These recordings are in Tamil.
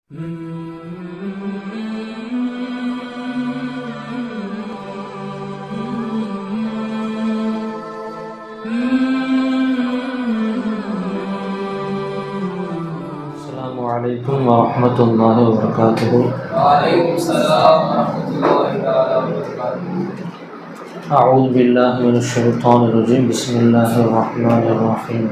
السلام عليكم ورحمة الله وبركاته. وعليكم السلام ورحمة الله وبركاته. أعوذ بالله من الشيطان الرجيم. بسم الله الرحمن الرحيم.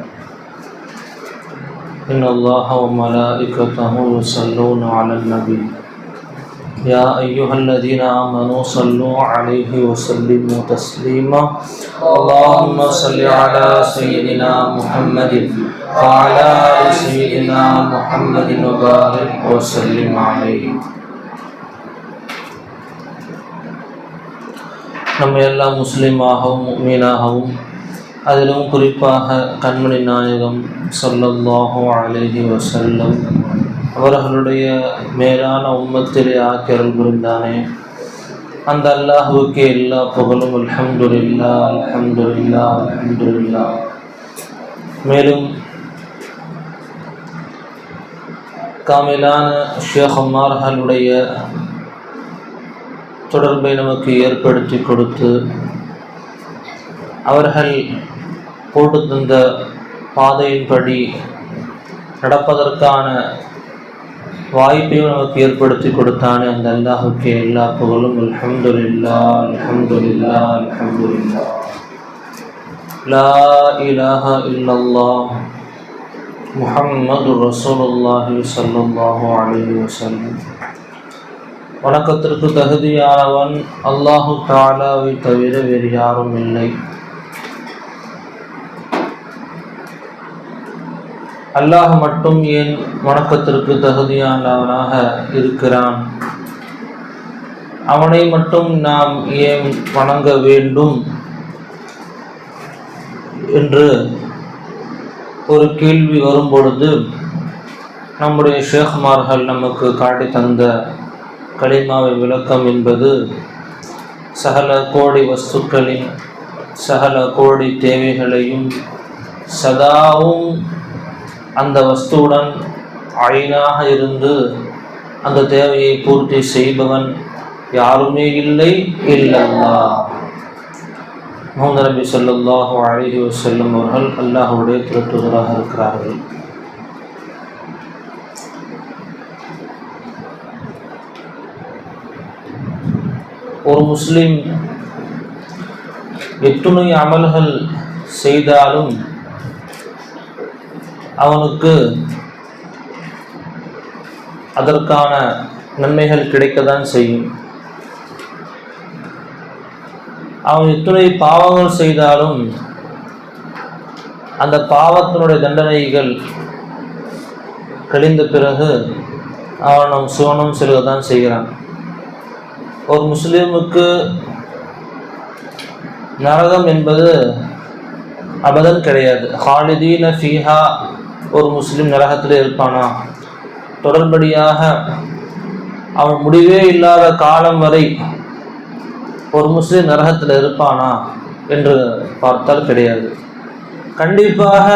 إن الله وملائكته يصلون على النبي يا أيها الذين آمنوا صلوا عليه وسلموا تسليما. اللهم صل على سيدنا محمد وعلى آل سيدنا محمد وبارك وسلم عليه. நம்ம எல்லாம் முஸ்லிமாகவும் முஃமினாகவும் அதிலும் குறிப்பாக கண்மணி நாயகம் ஸல்லல்லாஹு அலைஹி வஸல்லம் அவர்களுடைய மேலான உம்மத்திலே ஆக்கியருள் புரிந்தானே அந்த அல்லாஹ்வுக்கே எல்லா புகழும். அல்ஹம்துலில்லாஹ் அல்ஹம்துலில்லாஹ் அல்ஹம்துலில்லாஹ். மேலும் காமிலான ஷேഖுமார்களுடைய தொடர்பை நமக்கு ஏற்படுத்தி கொடுத்து அவர்கள் போட்டு தந்த பாதையின்படி நடப்பதற்கான வாய்ப்பையும் நமக்கு ஏற்படுத்தி கொடுத்தானே அந்த அல்லாஹுக்கே எல்லா புகழும். அல்ஹம்துலில்லாஹ் அல்ஹம்துலில்லாஹ் அல்ஹம்துலில்லாஹ். லா இலாஹ இல்லல்லாஹ் முஹம்மதுர் ரசூலுல்லாஹி ஸல்லல்லாஹு அலைஹி வஸல்லம். வணக்கத்திற்கு தகுதியானவன் அல்லாஹு தஆலாவை தவிர வேறு யாரும் இல்லை. அல்லாஹ் மட்டும் ஏன் வணக்கத்திற்கு தகுதியானவனாக இருக்கிறான்? அவனை மட்டும் நாம் ஏன் வணங்க வேண்டும் என்று ஒரு கேள்வி வரும்பொழுது நம்முடைய ஷேഖுமார்கள் நமக்கு காட்டி தந்த கலிமாவை விளக்கம் என்பது சகல கோடி வஸ்துக்களின் சகல கோடி தேவைகளையும் சதாவும் அந்த வஸ்துவுடன் ஐனாக இருந்து அந்த தேவையை பூர்த்தி செய்பவன் யாருமே இல்லை இல்லல்லாஹ். முஹம்மது நபி ஸல்லல்லாஹு அலைஹி வஸல்லம் அவர்கள் அல்லாஹ்வுடைய திருத்தூதராக இருக்கிறார்கள். ஒரு முஸ்லிம் எத்துணை அமல்கள் செய்தாலும் அவனுக்கு அதற்கான நன்மைகள் கிடைக்கத்தான் செய்யும். அவன் எத்துணை பாவங்கள் செய்தாலும் அந்த பாவத்தினுடைய தண்டனைகள் கழிந்த பிறகு அவன் சுவனம் செல்வதான் செய்கிறான். ஒரு முஸ்லிமுக்கு நரகம் என்பது அபதன் கிடையாது. ஹாலிதீன ஃபீஹா. ஒரு முஸ்லிம் நரகத்தில் இருப்பானா? தொடர்படியாக அவன் முடிவே இல்லாத காலம் வரை ஒரு முஸ்லிம் நரகத்தில் இருப்பானா என்று பார்த்தால் கிடையாது. கண்டிப்பாக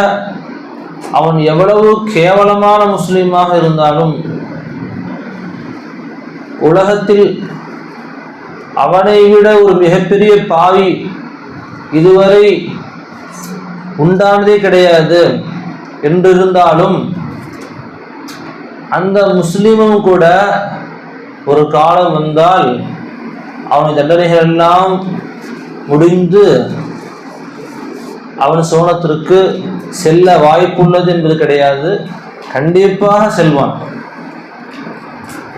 அவன் எவ்வளவு கேவலமான முஸ்லீமாக இருந்தாலும் உலகத்தில் அவனை விட ஒரு மிகப்பெரிய பாவி இதுவரை உண்டானதே கிடையாது என்றிருந்தாலும் அந்த முஸ்லிமும் கூட ஒரு காலம் வந்தால் அவன் தண்டனைகள் எல்லாம் முடிந்து அவன் சோனத்திற்கு செல்ல வாய்ப்புள்ளது என்பது கிடையாது. கண்டிப்பாக செல்வான்.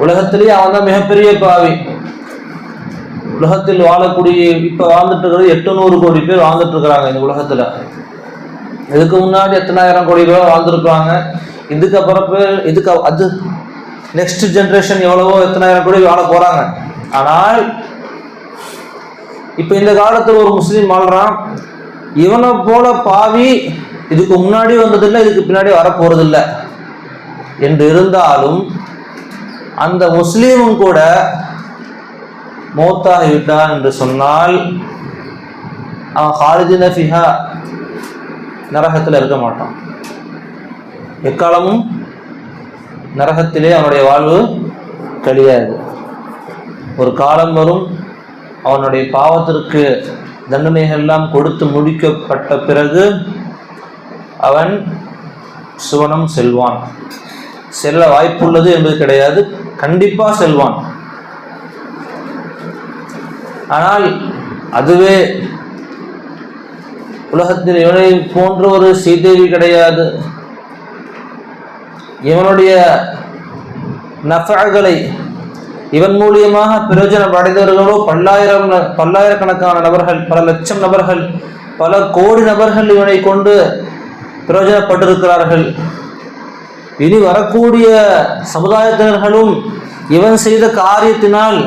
உலகத்திலேயே அவன் தான் மிகப்பெரிய பாவி. உலகத்தில் வாழக்கூடிய இப்போ வாழ்ந்துட்டு இருக்கிறது 800 கோடி பேர் வாழ்ந்துட்டு இருக்கிறாங்க இந்த உலகத்தில். இதுக்கு முன்னாடி எத்தனாயிரம் கோடி பேர் வாழ்ந்துருப்பாங்க. இதுக்கப்புறம் அது நெக்ஸ்ட் ஜென்ரேஷன் எவ்வளவோ எத்தனாயிரம் கோடி வாழ போகிறாங்க. ஆனால் இப்போ இந்த காலத்தில் ஒரு முஸ்லீம் வாழ்கிறான். இவனை போல பாவி இதுக்கு முன்னாடி வந்ததில்லை, இதுக்கு பின்னாடி வரப்போறதில்லை என்று இருந்தாலும் அந்த முஸ்லீமும் கூட மௌத்தாகிவிட்டான் என்று சொன்னால் அவன் ஹாலிதீன ஃபீஹா நரகத்தில் இருக்க மாட்டான். எக்காலமும் நரகத்திலே அவனுடைய வாழ்வு கழியாது. ஒரு காலம் வரும், அவனுடைய பாவத்திற்கு தண்டனைகள் எல்லாம் கொடுத்து முடிக்கப்பட்ட பிறகு அவன் சுவனம் செல்வான். செல்ல வாய்ப்புள்ளது என்பது கிடையாது, கண்டிப்பா செல்வான். ஆனால் அதுவே உலகத்தில் இவனை போன்ற ஒரு சீதேவி கிடையாது. இவனுடைய நஃபகளை இவன் மூலியமாக பிரயோஜனம் அடைந்தவர்களோ பல்லாயிரக்கணக்கான நபர்கள், பல லட்சம் நபர்கள், பல கோடி நபர்கள் இவனை கொண்டு பிரயோஜனப்பட்டிருக்கிறார்கள். இனி வரக்கூடிய சமுதாயத்தினர்களும் இவன் செய்த காரியத்தினால்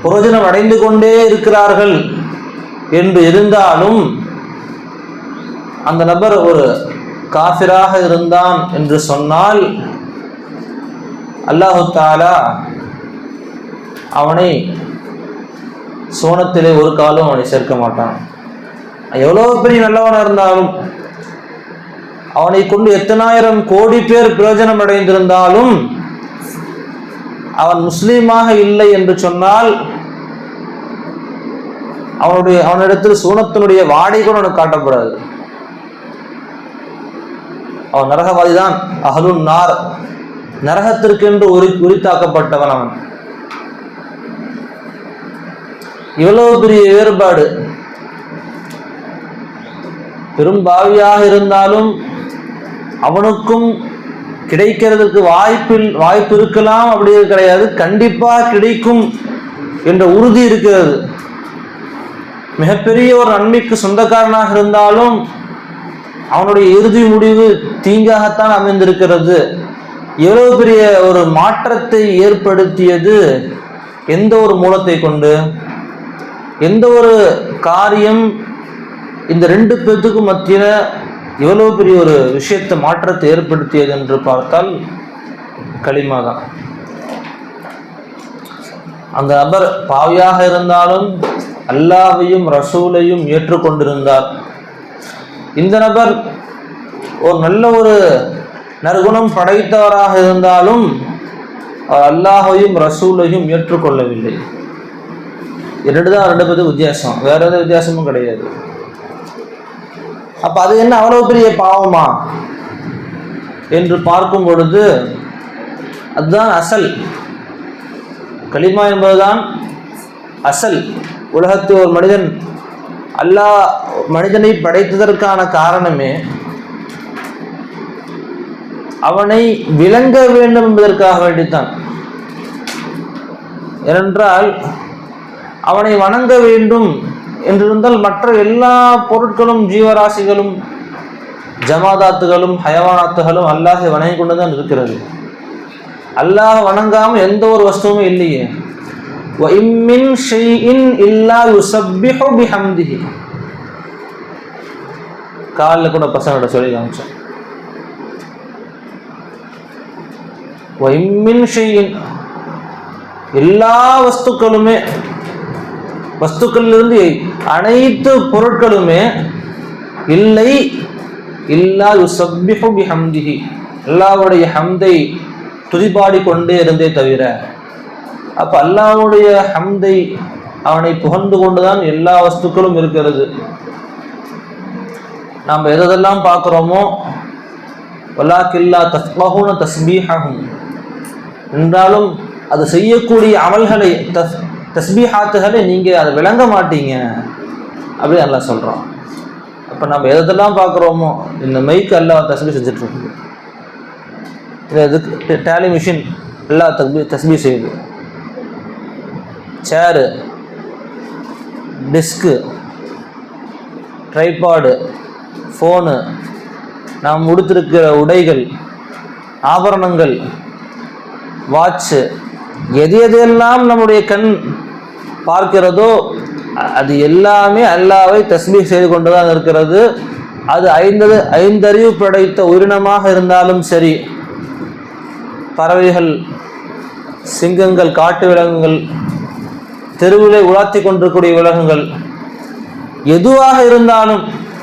பிரயோஜனம் அடைந்து கொண்டே இருக்கிறார்கள் என்று இருந்தாலும் அந்த நபர் ஒரு காஃபிராக இருந்தான் என்று சொன்னால் அல்லாஹு தஆலா அவனை சோனத்திலே ஒரு காலம் அவனை சேர்க்க மாட்டான். எவ்வளவு பெரிய நல்லவனாக இருந்தாலும், அவனை கொண்டு எத்தனாயிரம் கோடி பேர் பிரயோஜனம் அடைந்திருந்தாலும் அவன் முஸ்லீமாக இல்லை என்று சொன்னால் அவனிடத்தில் சூனத்தினுடைய வாடை கூட அவனுக்கு காட்டப்படாது. அவன் நரகவாதிதான், அஹ்லுன் நார், நரகத்திற்கென்று உரித்தாக்கப்பட்டவன் அவன். இவ்வளவு பெரிய வேறுபாடு. பெரும்பாவியாக இருந்தாலும் அவனுக்கும் கிடைக்கிறதுக்கு வாய்ப்பு இருக்கலாம், அப்படி கிடையாது, கண்டிப்பா கிடைக்கும் என்ற உறுதி இருக்கிறது. மிகப்பெரிய ஒரு நன்மைக்கு சொந்தக்காரனாக இருந்தாலும் அவனுடைய இறுதி முடிவு தீங்காகத்தான் அமைந்திருக்கிறது. எவ்வளவு பெரிய ஒரு மாற்றத்தை ஏற்படுத்தியது எந்த ஒரு மூலத்தை கொண்டு, எந்த ஒரு காரியம் இந்த ரெண்டு பேத்துக்கும் மத்தியில எவ்வளவு பெரிய ஒரு விஷயத்தை மாற்றத்தை ஏற்படுத்தியது என்று பார்த்தால் களிமா தான். அந்த நபர் பாவியாக இருந்தாலும் அல்லாஹ்வையும் ரசூலையும் ஏற்றுக்கொண்டிருந்தார். இந்த நபர் ஒரு நல்ல ஒரு நற்குணம் படைத்தவராக இருந்தாலும் அவர் அல்லாஹ்வையும் ரசூலையும் ஏற்றுக்கொள்ளவில்லை. ரெண்டு பேருக்கு வித்தியாசம், வேற எந்த வித்தியாசமும் கிடையாது. அப்ப அது என்ன அவ்வளவு பெரிய பாவமா என்று பார்க்கும் பொழுது அதுதான் அசல். கலிமா என்பதுதான் அசல். உலகத்து ஒரு மனிதன் அல்லாஹ் மனிதனை படைத்ததற்கான காரணமே அவனை விளங்க வேண்டும் என்பதற்காக வேண்டித்தான். ஏனென்றால் அவனை வணங்க வேண்டும் என்றிருந்தால் மற்ற எல்லா பொருட்களும், ஜீவராசிகளும், ஜமாதாத்துகளும், ஹயவானாத்துகளும் அல்லாஹை வணங்கி கொண்டுதான் இருக்கிறது. அல்லாஹ் வணங்காமல் எந்த ஒரு வஸ்துவும் இல்லையே. காலில் கூட பசங்களோட சொல்லி காமிச்சோம். எல்லா வஸ்துக்களுமே, வஸ்துக்களிலிருந்து அனைத்து பொருட்களுமே இல்லை இல்லா யுஸப்பிஹு பிஹம்திஹி, அல்லாஹ்வுடைய ஹம்தை துதிபாடி கொண்டே இருந்தே தவிர. அப்ப அல்லாஹ்வுடைய ஹம்தை, அவனை புகழ்ந்து கொண்டுதான் எல்லா வஸ்துக்களும் இருக்கிறது. நாம் எதெல்லாம் பார்க்கிறோமோ வலாக்கில்லா தஸ்பஹூன தஸ்பீஹஹும் என்றாலும் அது செய்யக்கூடிய அமல்களை, தஸ்பீஹாத்துகளை நீங்க அதை விளங்க மாட்டீங்க அப்படி அல்லாஹ் சொல்றான். அப்ப நம்ம எதெல்லாம் பார்க்குறோமோ, இந்த மைக்கு அல்லாஹ் தஸ்பீஹ் செஞ்சுட்டு இருக்கு, இதுக்கு டேலி மிஷின் அல்லாஹ் தஸ்பீஹ் செய்யுது, சேரு, டிஸ்கு, ட்ரைபாடு, ஃபோனு, நாம் உடுத்திருக்கிற உடைகள், ஆபரணங்கள், வாட்சு, எது எதெல்லாம் நம்முடைய கண் பார்க்கிறதோ அது எல்லாமே அல்லாஹ்வை தஸ்பீஹ் செய்து கொண்டுதான் இருக்கிறது. அது ஐந்தறிவு படைத்த உயிரினமாக இருந்தாலும் சரி, பறவைகள், சிங்கங்கள், காட்டு விலங்குகள், தெருவிலே உலாத்தி கொண்டிருக்கக்கூடிய விலங்குகள், எதுவாக இருந்தாலும்,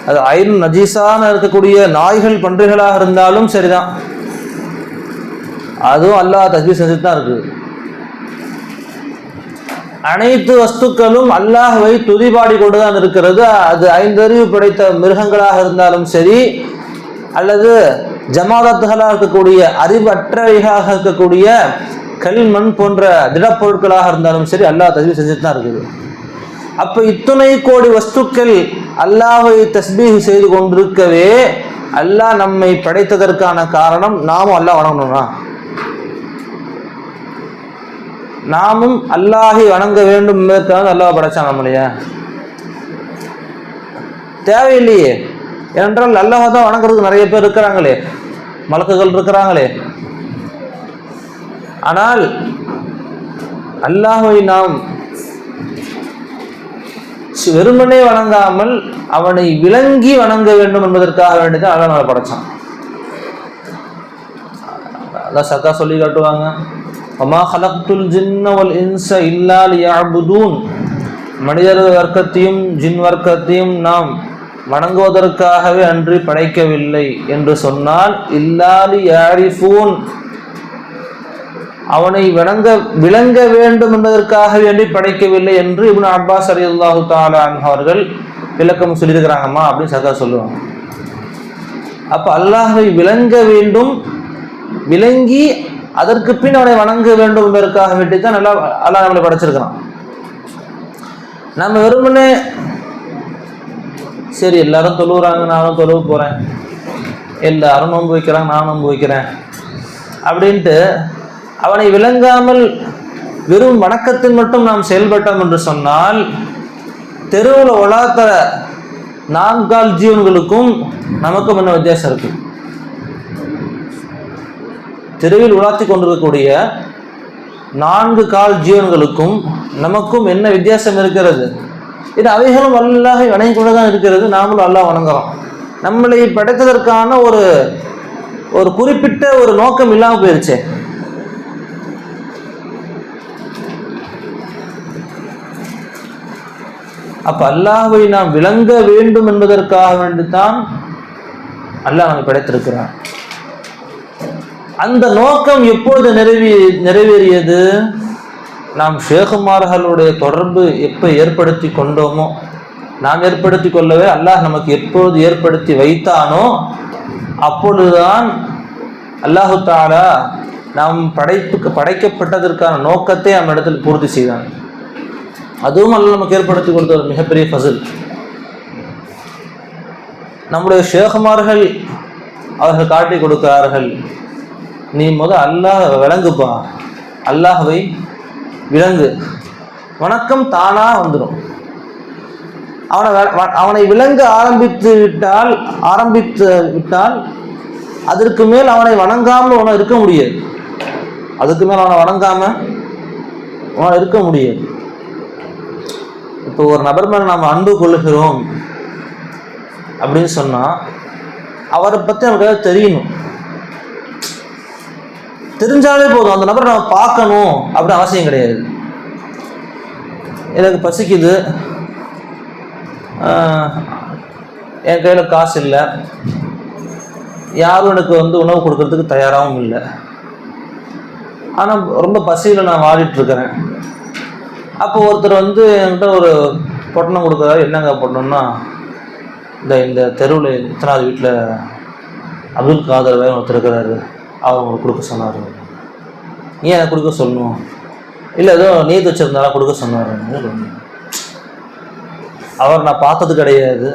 அது ஐன் நஜீஸான இருக்கக்கூடிய நாய்கள், பன்றிகளாக இருந்தாலும் சரிதான், அதுவும் அல்லாஹ் தஸ்பீஹ் செஞ்சுட்டு தான் இருக்குது. அனைத்து வஸ்துக்களும் அல்லாஹ்வை துதிபாடி கொண்டுதான் இருக்கிறது. அது 5 அறிவு படைத்த மிருகங்களாக இருந்தாலும் சரி, அல்லது ஜமாதத்துகளாக இருக்கக்கூடிய அறிவற்றவைகளாக இருக்கக்கூடிய கல் மண் போன்ற திடப்பொருட்களாக இருந்தாலும் சரி, அல்லாஹ் தஸ்பீஹ் செஞ்சுட்டு தான் இருக்குது. அப்போ இத்துணை கோடி வஸ்துக்கள் அல்லாஹ்வை தஸ்பீஹ் செய்து கொண்டிருக்கவே அல்லாஹ் நம்மை படைத்ததற்கான காரணம் நாமும் அல்லாஹ் வணங்கணும்னா, நாமும் அல்லாஹை வணங்க வேண்டும் என்பதற்காக அல்லாஹ் படைச்சான் நம்மளைய. தேவையில்லையே, ஏனென்றால் அல்லாஹ் தான் வணங்குறதுக்கு நிறைய பேர் இருக்கிறாங்களே, மலக்குகள் இருக்கிறாங்களே. ஆனால் அல்லாஹை நாம் வெறுமனே வணங்காமல் அவனை விளங்கி வணங்க வேண்டும் என்பதற்காக வேண்டிதான் அல்லாஹ் நம்மளை படைச்சான். அல்லாஹ் சக்கா சொல்லி காட்டுவாங்க, வமா ஹலக்துல் ஜின்ன வல் இன்ஸ இல்லா லியஅபுதூன், மனிதர் வர்க்கத்தையும் ஜின் வர்க்கத்தையும் நாம் வணங்குவதற்காகவே அன்றி படைக்கவில்லை என்று சொன்னால், இல்லா லியஅரிஃபூன், அவனை விளங்க வேண்டும் என்பதற்காக வேண்டி படைக்கவில்லை என்று இப்னு அப்பாஸ் ரலியல்லாஹு தஆலா அன்ஹு அவர்கள் விளக்கம் சொல்லியிருக்கிறாங்கம்மா அப்படின்னு சக்கா சொல்லுவாங்க. அப்போ அல்லாஹ்வை விளங்க வேண்டும், விளங்கி அதற்கு பின் அவனை வணங்க வேண்டும் என்பதற்காக வேண்டி தான் அல்லாஹ் நம்மளை படைச்சிருக்கிறான். நம்ம வெறுமனே சரி எல்லாரும் தொழுகிறாங்க நானும் தொழுவ போகிறேன், எல்லாரும் நோன்பு வைக்கிறாங்க நானும் நோன்பு வைக்கிறேன் அப்படின்ட்டு அவனை விளங்காமல் வெறும் வணக்கத்தில் மட்டும் நாம் செயல்பட்டோம் என்று சொன்னால், தெருவில் உலாத்துற 4 கால் ஜீவன்களுக்கும் நமக்கும் என்ன வித்தியாசம் இருக்கு? தெருவில் உலாத்தி கொண்டிருக்கக்கூடிய 4 கால் ஜீவன்களுக்கும் நமக்கும் என்ன வித்தியாசம் இருக்கிறது? இது அவைகளும் அல்லாஹை வணங்கி கொண்டுதான் இருக்கிறது, நாமளும் அல்லாஹ் வணங்குறோம். நம்மளை படைத்ததற்கான ஒரு குறிப்பிட்ட ஒரு நோக்கம் இல்லாமல் போயிருச்சே. அப்ப அல்லாஹ்வை நாம் விளங்க வேண்டும் என்பதற்காக வேண்டித்தான் அல்லாஹ் நம்மை படைத்திருக்கிறான். அந்த நோக்கம் எப்பொழுது நிறைவேறியது? நாம் ஷேகுமார்களுடைய தொடர்பு எப்போ ஏற்படுத்தி கொண்டோமோ, நாம் ஏற்படுத்தி கொள்ளவே அல்லாஹ் நமக்கு எப்பொழுது ஏற்படுத்தி வைத்தானோ அப்பொழுதுதான் அல்லாஹு தஆலா நாம் படைக்கப்பட்டதற்கான நோக்கத்தை நம்ம இடத்தில் பூர்த்தி செய்தான். அதுவும் அல்லாஹ் நமக்கு ஏற்படுத்தி கொடுத்த ஒரு மிகப்பெரிய ஃபஸல். நம்முடைய ஷேகுமார்கள் அவர்கள் காட்டி கொடுக்கிறார்கள், நீ அல்லாஹ் விளங்குப்பா, அல்லாஹ்வை விளங்கு, வணக்கம் தானா வந்துடும். அவனை விளங்க ஆரம்பித்து விட்டால் அதற்கு மேல் அவனை வணங்காமல் அவனை இருக்க முடியாது. அதுக்கு மேல் அவனை வணங்காம அவனை இருக்க முடியாது. இப்போ ஒரு நபர் மேலே நாம் அன்பு கொள்ளுகிறோம் அப்படின்னு சொன்னா அவரை பற்றி நமக்கு தெரியணும். தெரிஞ்சாலே போதும், அந்த நபரை நம்ம பார்க்கணும் அப்படின்னு அவசியம் கிடையாது. எனக்கு பசிக்குது, என் கையில் காசு இல்லை, யாரும் எனக்கு உணவு கொடுக்கறதுக்கு தயாராகவும் இல்லை, ஆனால் ரொம்ப பசியில் நான் வாடிட்டு இருக்கிறேன். அப்போ ஒருத்தர் என்கிட்ட ஒரு பொட்டணம் கொடுக்குறாரு. என்னங்க பொட்டணம்னா, இந்த தெருவில் இத்தனாவது வீட்டில் அப்துல் காதர் வேறு ஒருத்தர் இருக்கிறாரு, அவர் உங்களுக்கு கொடுக்க சொன்னார். ஏன் எனக்கு கொடுக்க சொல்லணும்? இல்லை ஏதோ நீதி வச்சுருந்தாலும் கொடுக்க சொன்னார். அவர் நான் பார்த்தது கிடையாது,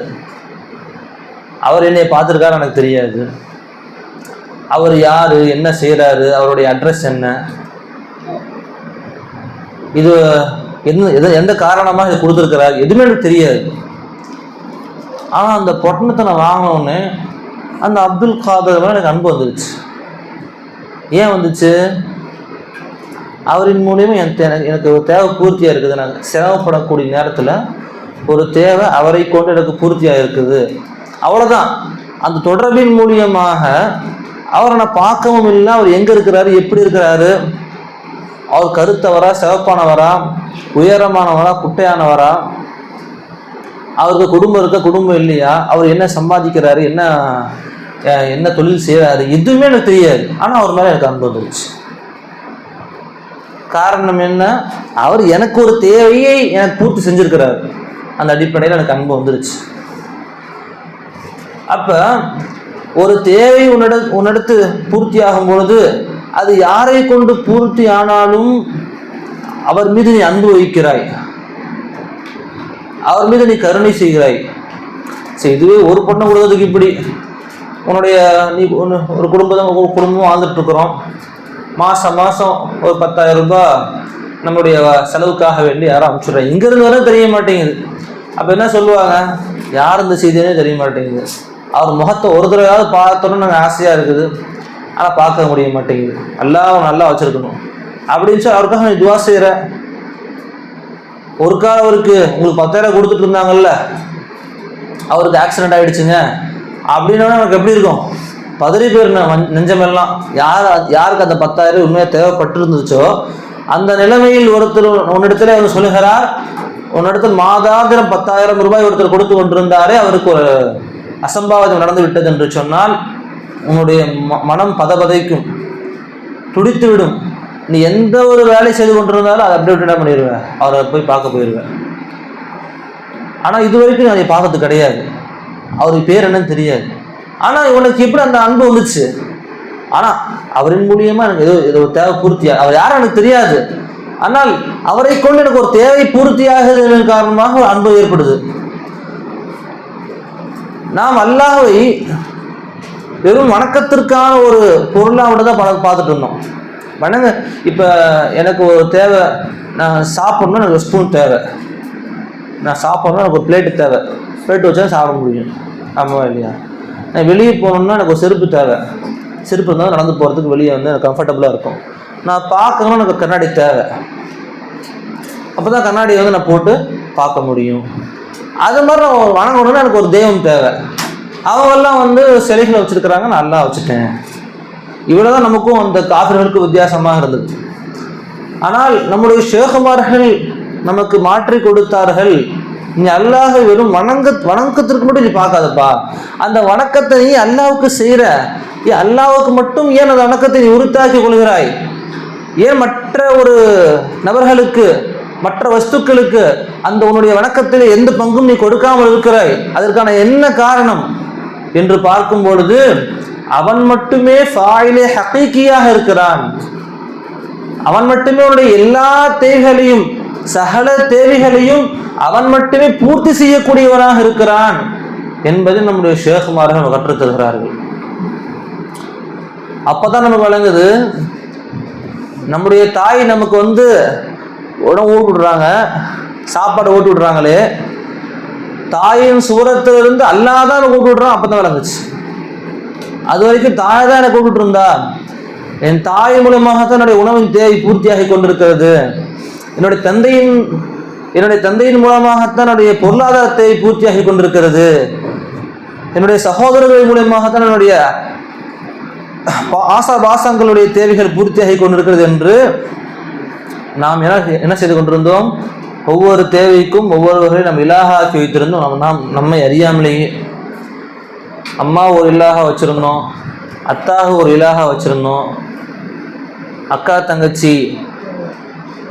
அவர் என்னை பார்த்துருக்காரு எனக்கு தெரியாது, அவர் யார், என்ன செய்கிறாரு, அவருடைய அட்ரஸ் என்ன, இது எந்த காரணமாக இதை கொடுத்துருக்கிறார், எதுவுமே எனக்கு தெரியாது. ஆனால் அந்த பொட்டணத்தை நான் வாங்கினோடனே அந்த அப்துல் காதர் மேலே எனக்கு அன்பு வந்துருச்சு. ஏன் வந்துச்சு? அவரின் மூலியமாக எனக்கு ஒரு தேவை பூர்த்தியாக இருக்குது. நான் சிரமப்படக்கூடிய நேரத்தில் ஒரு தேவை அவரை கொண்டு எனக்கு பூர்த்தியாக இருக்குது. அவ்வளோதான். அந்த தொடர்பின் மூலியமாக அவரை நான் பார்க்கவும் இல்லை, அவர் எங்கே இருக்கிறாரு, எப்படி இருக்கிறாரு, அவர் கருத்தவரா, சிவப்பானவரா, உயரமானவரா, குட்டையானவரா, அவருக்கு குடும்பம் இருக்கா, குடும்பம் இல்லையா, அவர் என்ன சம்பாதிக்கிறாரு, என்ன என்ன தொழில் செய்கிறாரு, எதுவுமே எனக்கு தெரியாது. ஆனால் அவர் மேலே எனக்கு அன்பு வந்துருச்சு. காரணம் என்ன? அவர் எனக்கு ஒரு தேவையை எனக்கு பூர்த்தி செஞ்சிருக்கிறார். அந்த அடிப்படையில் எனக்கு அன்பு வந்துருச்சு. அப்ப ஒரு தேவை உன்னிடத்து பூர்த்தி ஆகும் பொழுது அது யாரை கொண்டு பூர்த்தி ஆனாலும் அவர் மீது நீ அன்பு வைக்கிறாய், அவர் மீது நீ கருணை செய்கிறாய். சரி, இதுவே ஒரு பொண்ணை கொடுத்ததுக்கு இப்படி உன்னுடைய நீ ஒரு குடும்பம் வாழ்ந்துட்டு இருக்கிறோம். மாதம் ஒரு 10,000 ரூபாய் நம்மளுடைய செலவுக்காக வேண்டி யாரும் அனுப்பிச்சுடுறாங்க. இங்கிருந்து வர தெரிய மாட்டேங்குது. அப்போ என்ன சொல்லுவாங்க? யார் இந்த செய்தினே தெரிய மாட்டேங்குது. அவர் முகத்தை ஒரு தடவையாவது பார்த்தோன்னு நாங்கள் ஆசையாக இருக்குது, ஆனால் பார்க்க முடிய மாட்டேங்குது. நல்லா வச்சுருக்கணும் அப்படின்னு சொல்லி அவருக்காக நீ துவா செய்கிற. ஒரு காலம் அவருக்கு உங்களுக்கு 10,000 கொடுத்துட்டு இருந்தாங்கல்ல, அவருக்கு ஆக்சிடென்ட் ஆகிடுச்சுங்க அப்படின்னா எனக்கு எப்படி இருக்கும்? பதறி பேர் நெஞ்சமெல்லாம். யாருக்கு அந்த 10,000 உண்மையாக தேவைப்பட்டு இருந்துச்சோ அந்த நிலைமையில் ஒருத்தர் உன்னிடத்துல அவர் சொல்லுகிறார், உன்னிடத்தில் மாதாந்திரம் 10,000 ரூபாய் ஒருத்தர் கொடுத்து கொண்டிருந்தாரே, அவருக்கு ஒரு அசம்பாவிதம் நடந்து விட்டது என்று சொன்னால் உன்னுடைய மனம் பதபதைக்கும், துடித்து விடும். நீ எந்த ஒரு வேலை செய்து கொண்டிருந்தாலும் அதை அப்படியே என்ன பண்ணிடுவேன், அவரை போய் பார்க்க போயிடுவேன். ஆனால் இது வரைக்கும் நான் அதை பார்த்தது கிடையாது, அவருக்கு பேர் என்னன்னு தெரியாது. ஆனால் இவனுக்கு எப்படி அந்த அன்பு வந்துச்சு? ஆனால் அவரின் மூலியமாக எனக்கு ஏதோ தேவை பூர்த்தியா, அவர் யாரும் எனக்கு தெரியாது, ஆனால் அவரை கொண்டு எனக்கு ஒரு தேவை பூர்த்தியாகுதலின் காரணமாக ஒரு அன்பு ஏற்படுது. நாம் அல்லாஹ்வை வெறும் வணக்கத்திற்கான ஒரு பொருளாக தான் பார்த்துட்டு இருந்தோம். வணங்க, இப்போ எனக்கு ஒரு தேவை, நான் சாப்பிட்ணுன்னா எனக்கு ஒரு ஸ்பூன் தேவை, நான் சாப்பிட்ணுன்னா எனக்கு ஒரு பிளேட்டு தேவை, பிளேட்டு வச்சா சாப்பிட முடியும், ஆமாவா இல்லையா? நான் வெளியே போகணுன்னா எனக்கு ஒரு செருப்பு தேவை, செருப்பு இருந்தால் நடந்து போகிறதுக்கு வெளியே வந்து எனக்கு கம்ஃபர்டபுளாக இருக்கும். நான் பார்க்கணும்னா எனக்கு கண்ணாடி தேவை, அப்போ தான் கண்ணாடியை வந்து நான் போட்டு பார்க்க முடியும். அது மாதிரி நான் வணங்கணும்னா எனக்கு ஒரு தெய்வம் தேவை. அவங்கெல்லாம் வந்து சிலைகளை வச்சுருக்கிறாங்க, நான் அல்லாஹ் வச்சுட்டேன். இவ்வளோதான் நமக்கும் அந்த காஃபிர்களுக்கு வித்தியாசமாக இருந்தது. ஆனால் நம்முடைய ஷேகுமார்கள் நமக்கு மாற்றி கொடுத்தார்கள், நீ அல்லாஹ் வெறும் வணக்கத்திற்கு மட்டும் நீ பார்க்காதப்பா, அந்த வணக்கத்தை நீ அல்லாஹ்வுக்கு செய்கிற, அல்லாஹ்வுக்கு மட்டும் ஏன் அந்த வணக்கத்தை நீ உறுத்தாக்கி கொள்கிறாய்? ஏன் மற்ற ஒரு நபர்களுக்கு, மற்ற வஸ்துக்களுக்கு அந்த உன்னுடைய வணக்கத்தில் எந்த பங்கும் நீ கொடுக்காமல் இருக்கிறாய்? அதற்கான என்ன காரணம் என்று பார்க்கும் பொழுது அவன் மட்டுமே ஃபாயிலே ஹகீகியாக இருக்கிறான். அவன் மட்டுமே உன்னுடைய எல்லா தேவைகளையும், சகல தேவைகளையும் அவன் மட்டுமே பூர்த்தி செய்யக்கூடியவனாக இருக்கிறான் என்பதை நம்முடைய ஷேகுமார்கள் கற்றுத்தருகிறார்கள். அப்பதான் நமக்கு வழங்குது, நம்முடைய தாய் நமக்கு வந்து உணவு ஊட்டி விடுறாங்க, சாப்பாடு ஊட்டி விடுறாங்களே, தாயின் சூரத்திலிருந்து அல்லாதான் எனக்கு ஊட்டி விடுறான். அப்பதான் விளங்குச்சு. அது வரைக்கும் தாய் தான் எனக்கு கூப்பிட்டு இருந்தா, என் தாய் மூலமாகத்தான் என்னுடைய உணவின் தேவை பூர்த்தியாகி கொண்டிருக்கிறது, என்னுடைய தந்தையின் மூலமாகத்தான் என்னுடைய பொருளாதார தேவை பூர்த்தியாகி கொண்டிருக்கிறது, என்னுடைய சகோதரர்கள் மூலமாகத்தான் என்னுடைய ஆசாபாசங்களுடைய தேவைகள் பூர்த்தியாகி கொண்டிருக்கிறது என்று நாம் என்ன செய்து கொண்டிருந்தோம்? ஒவ்வொரு தேவைக்கும் ஒவ்வொருவரையும் நம்ம இலாகாக்கி வைத்திருந்தோம். நம்மை அறியாமலேயே அம்மா ஒரு இலாக வச்சுருந்தோம், அத்தாக ஒரு இலாக வச்சுருந்தோம், அக்கா தங்கச்சி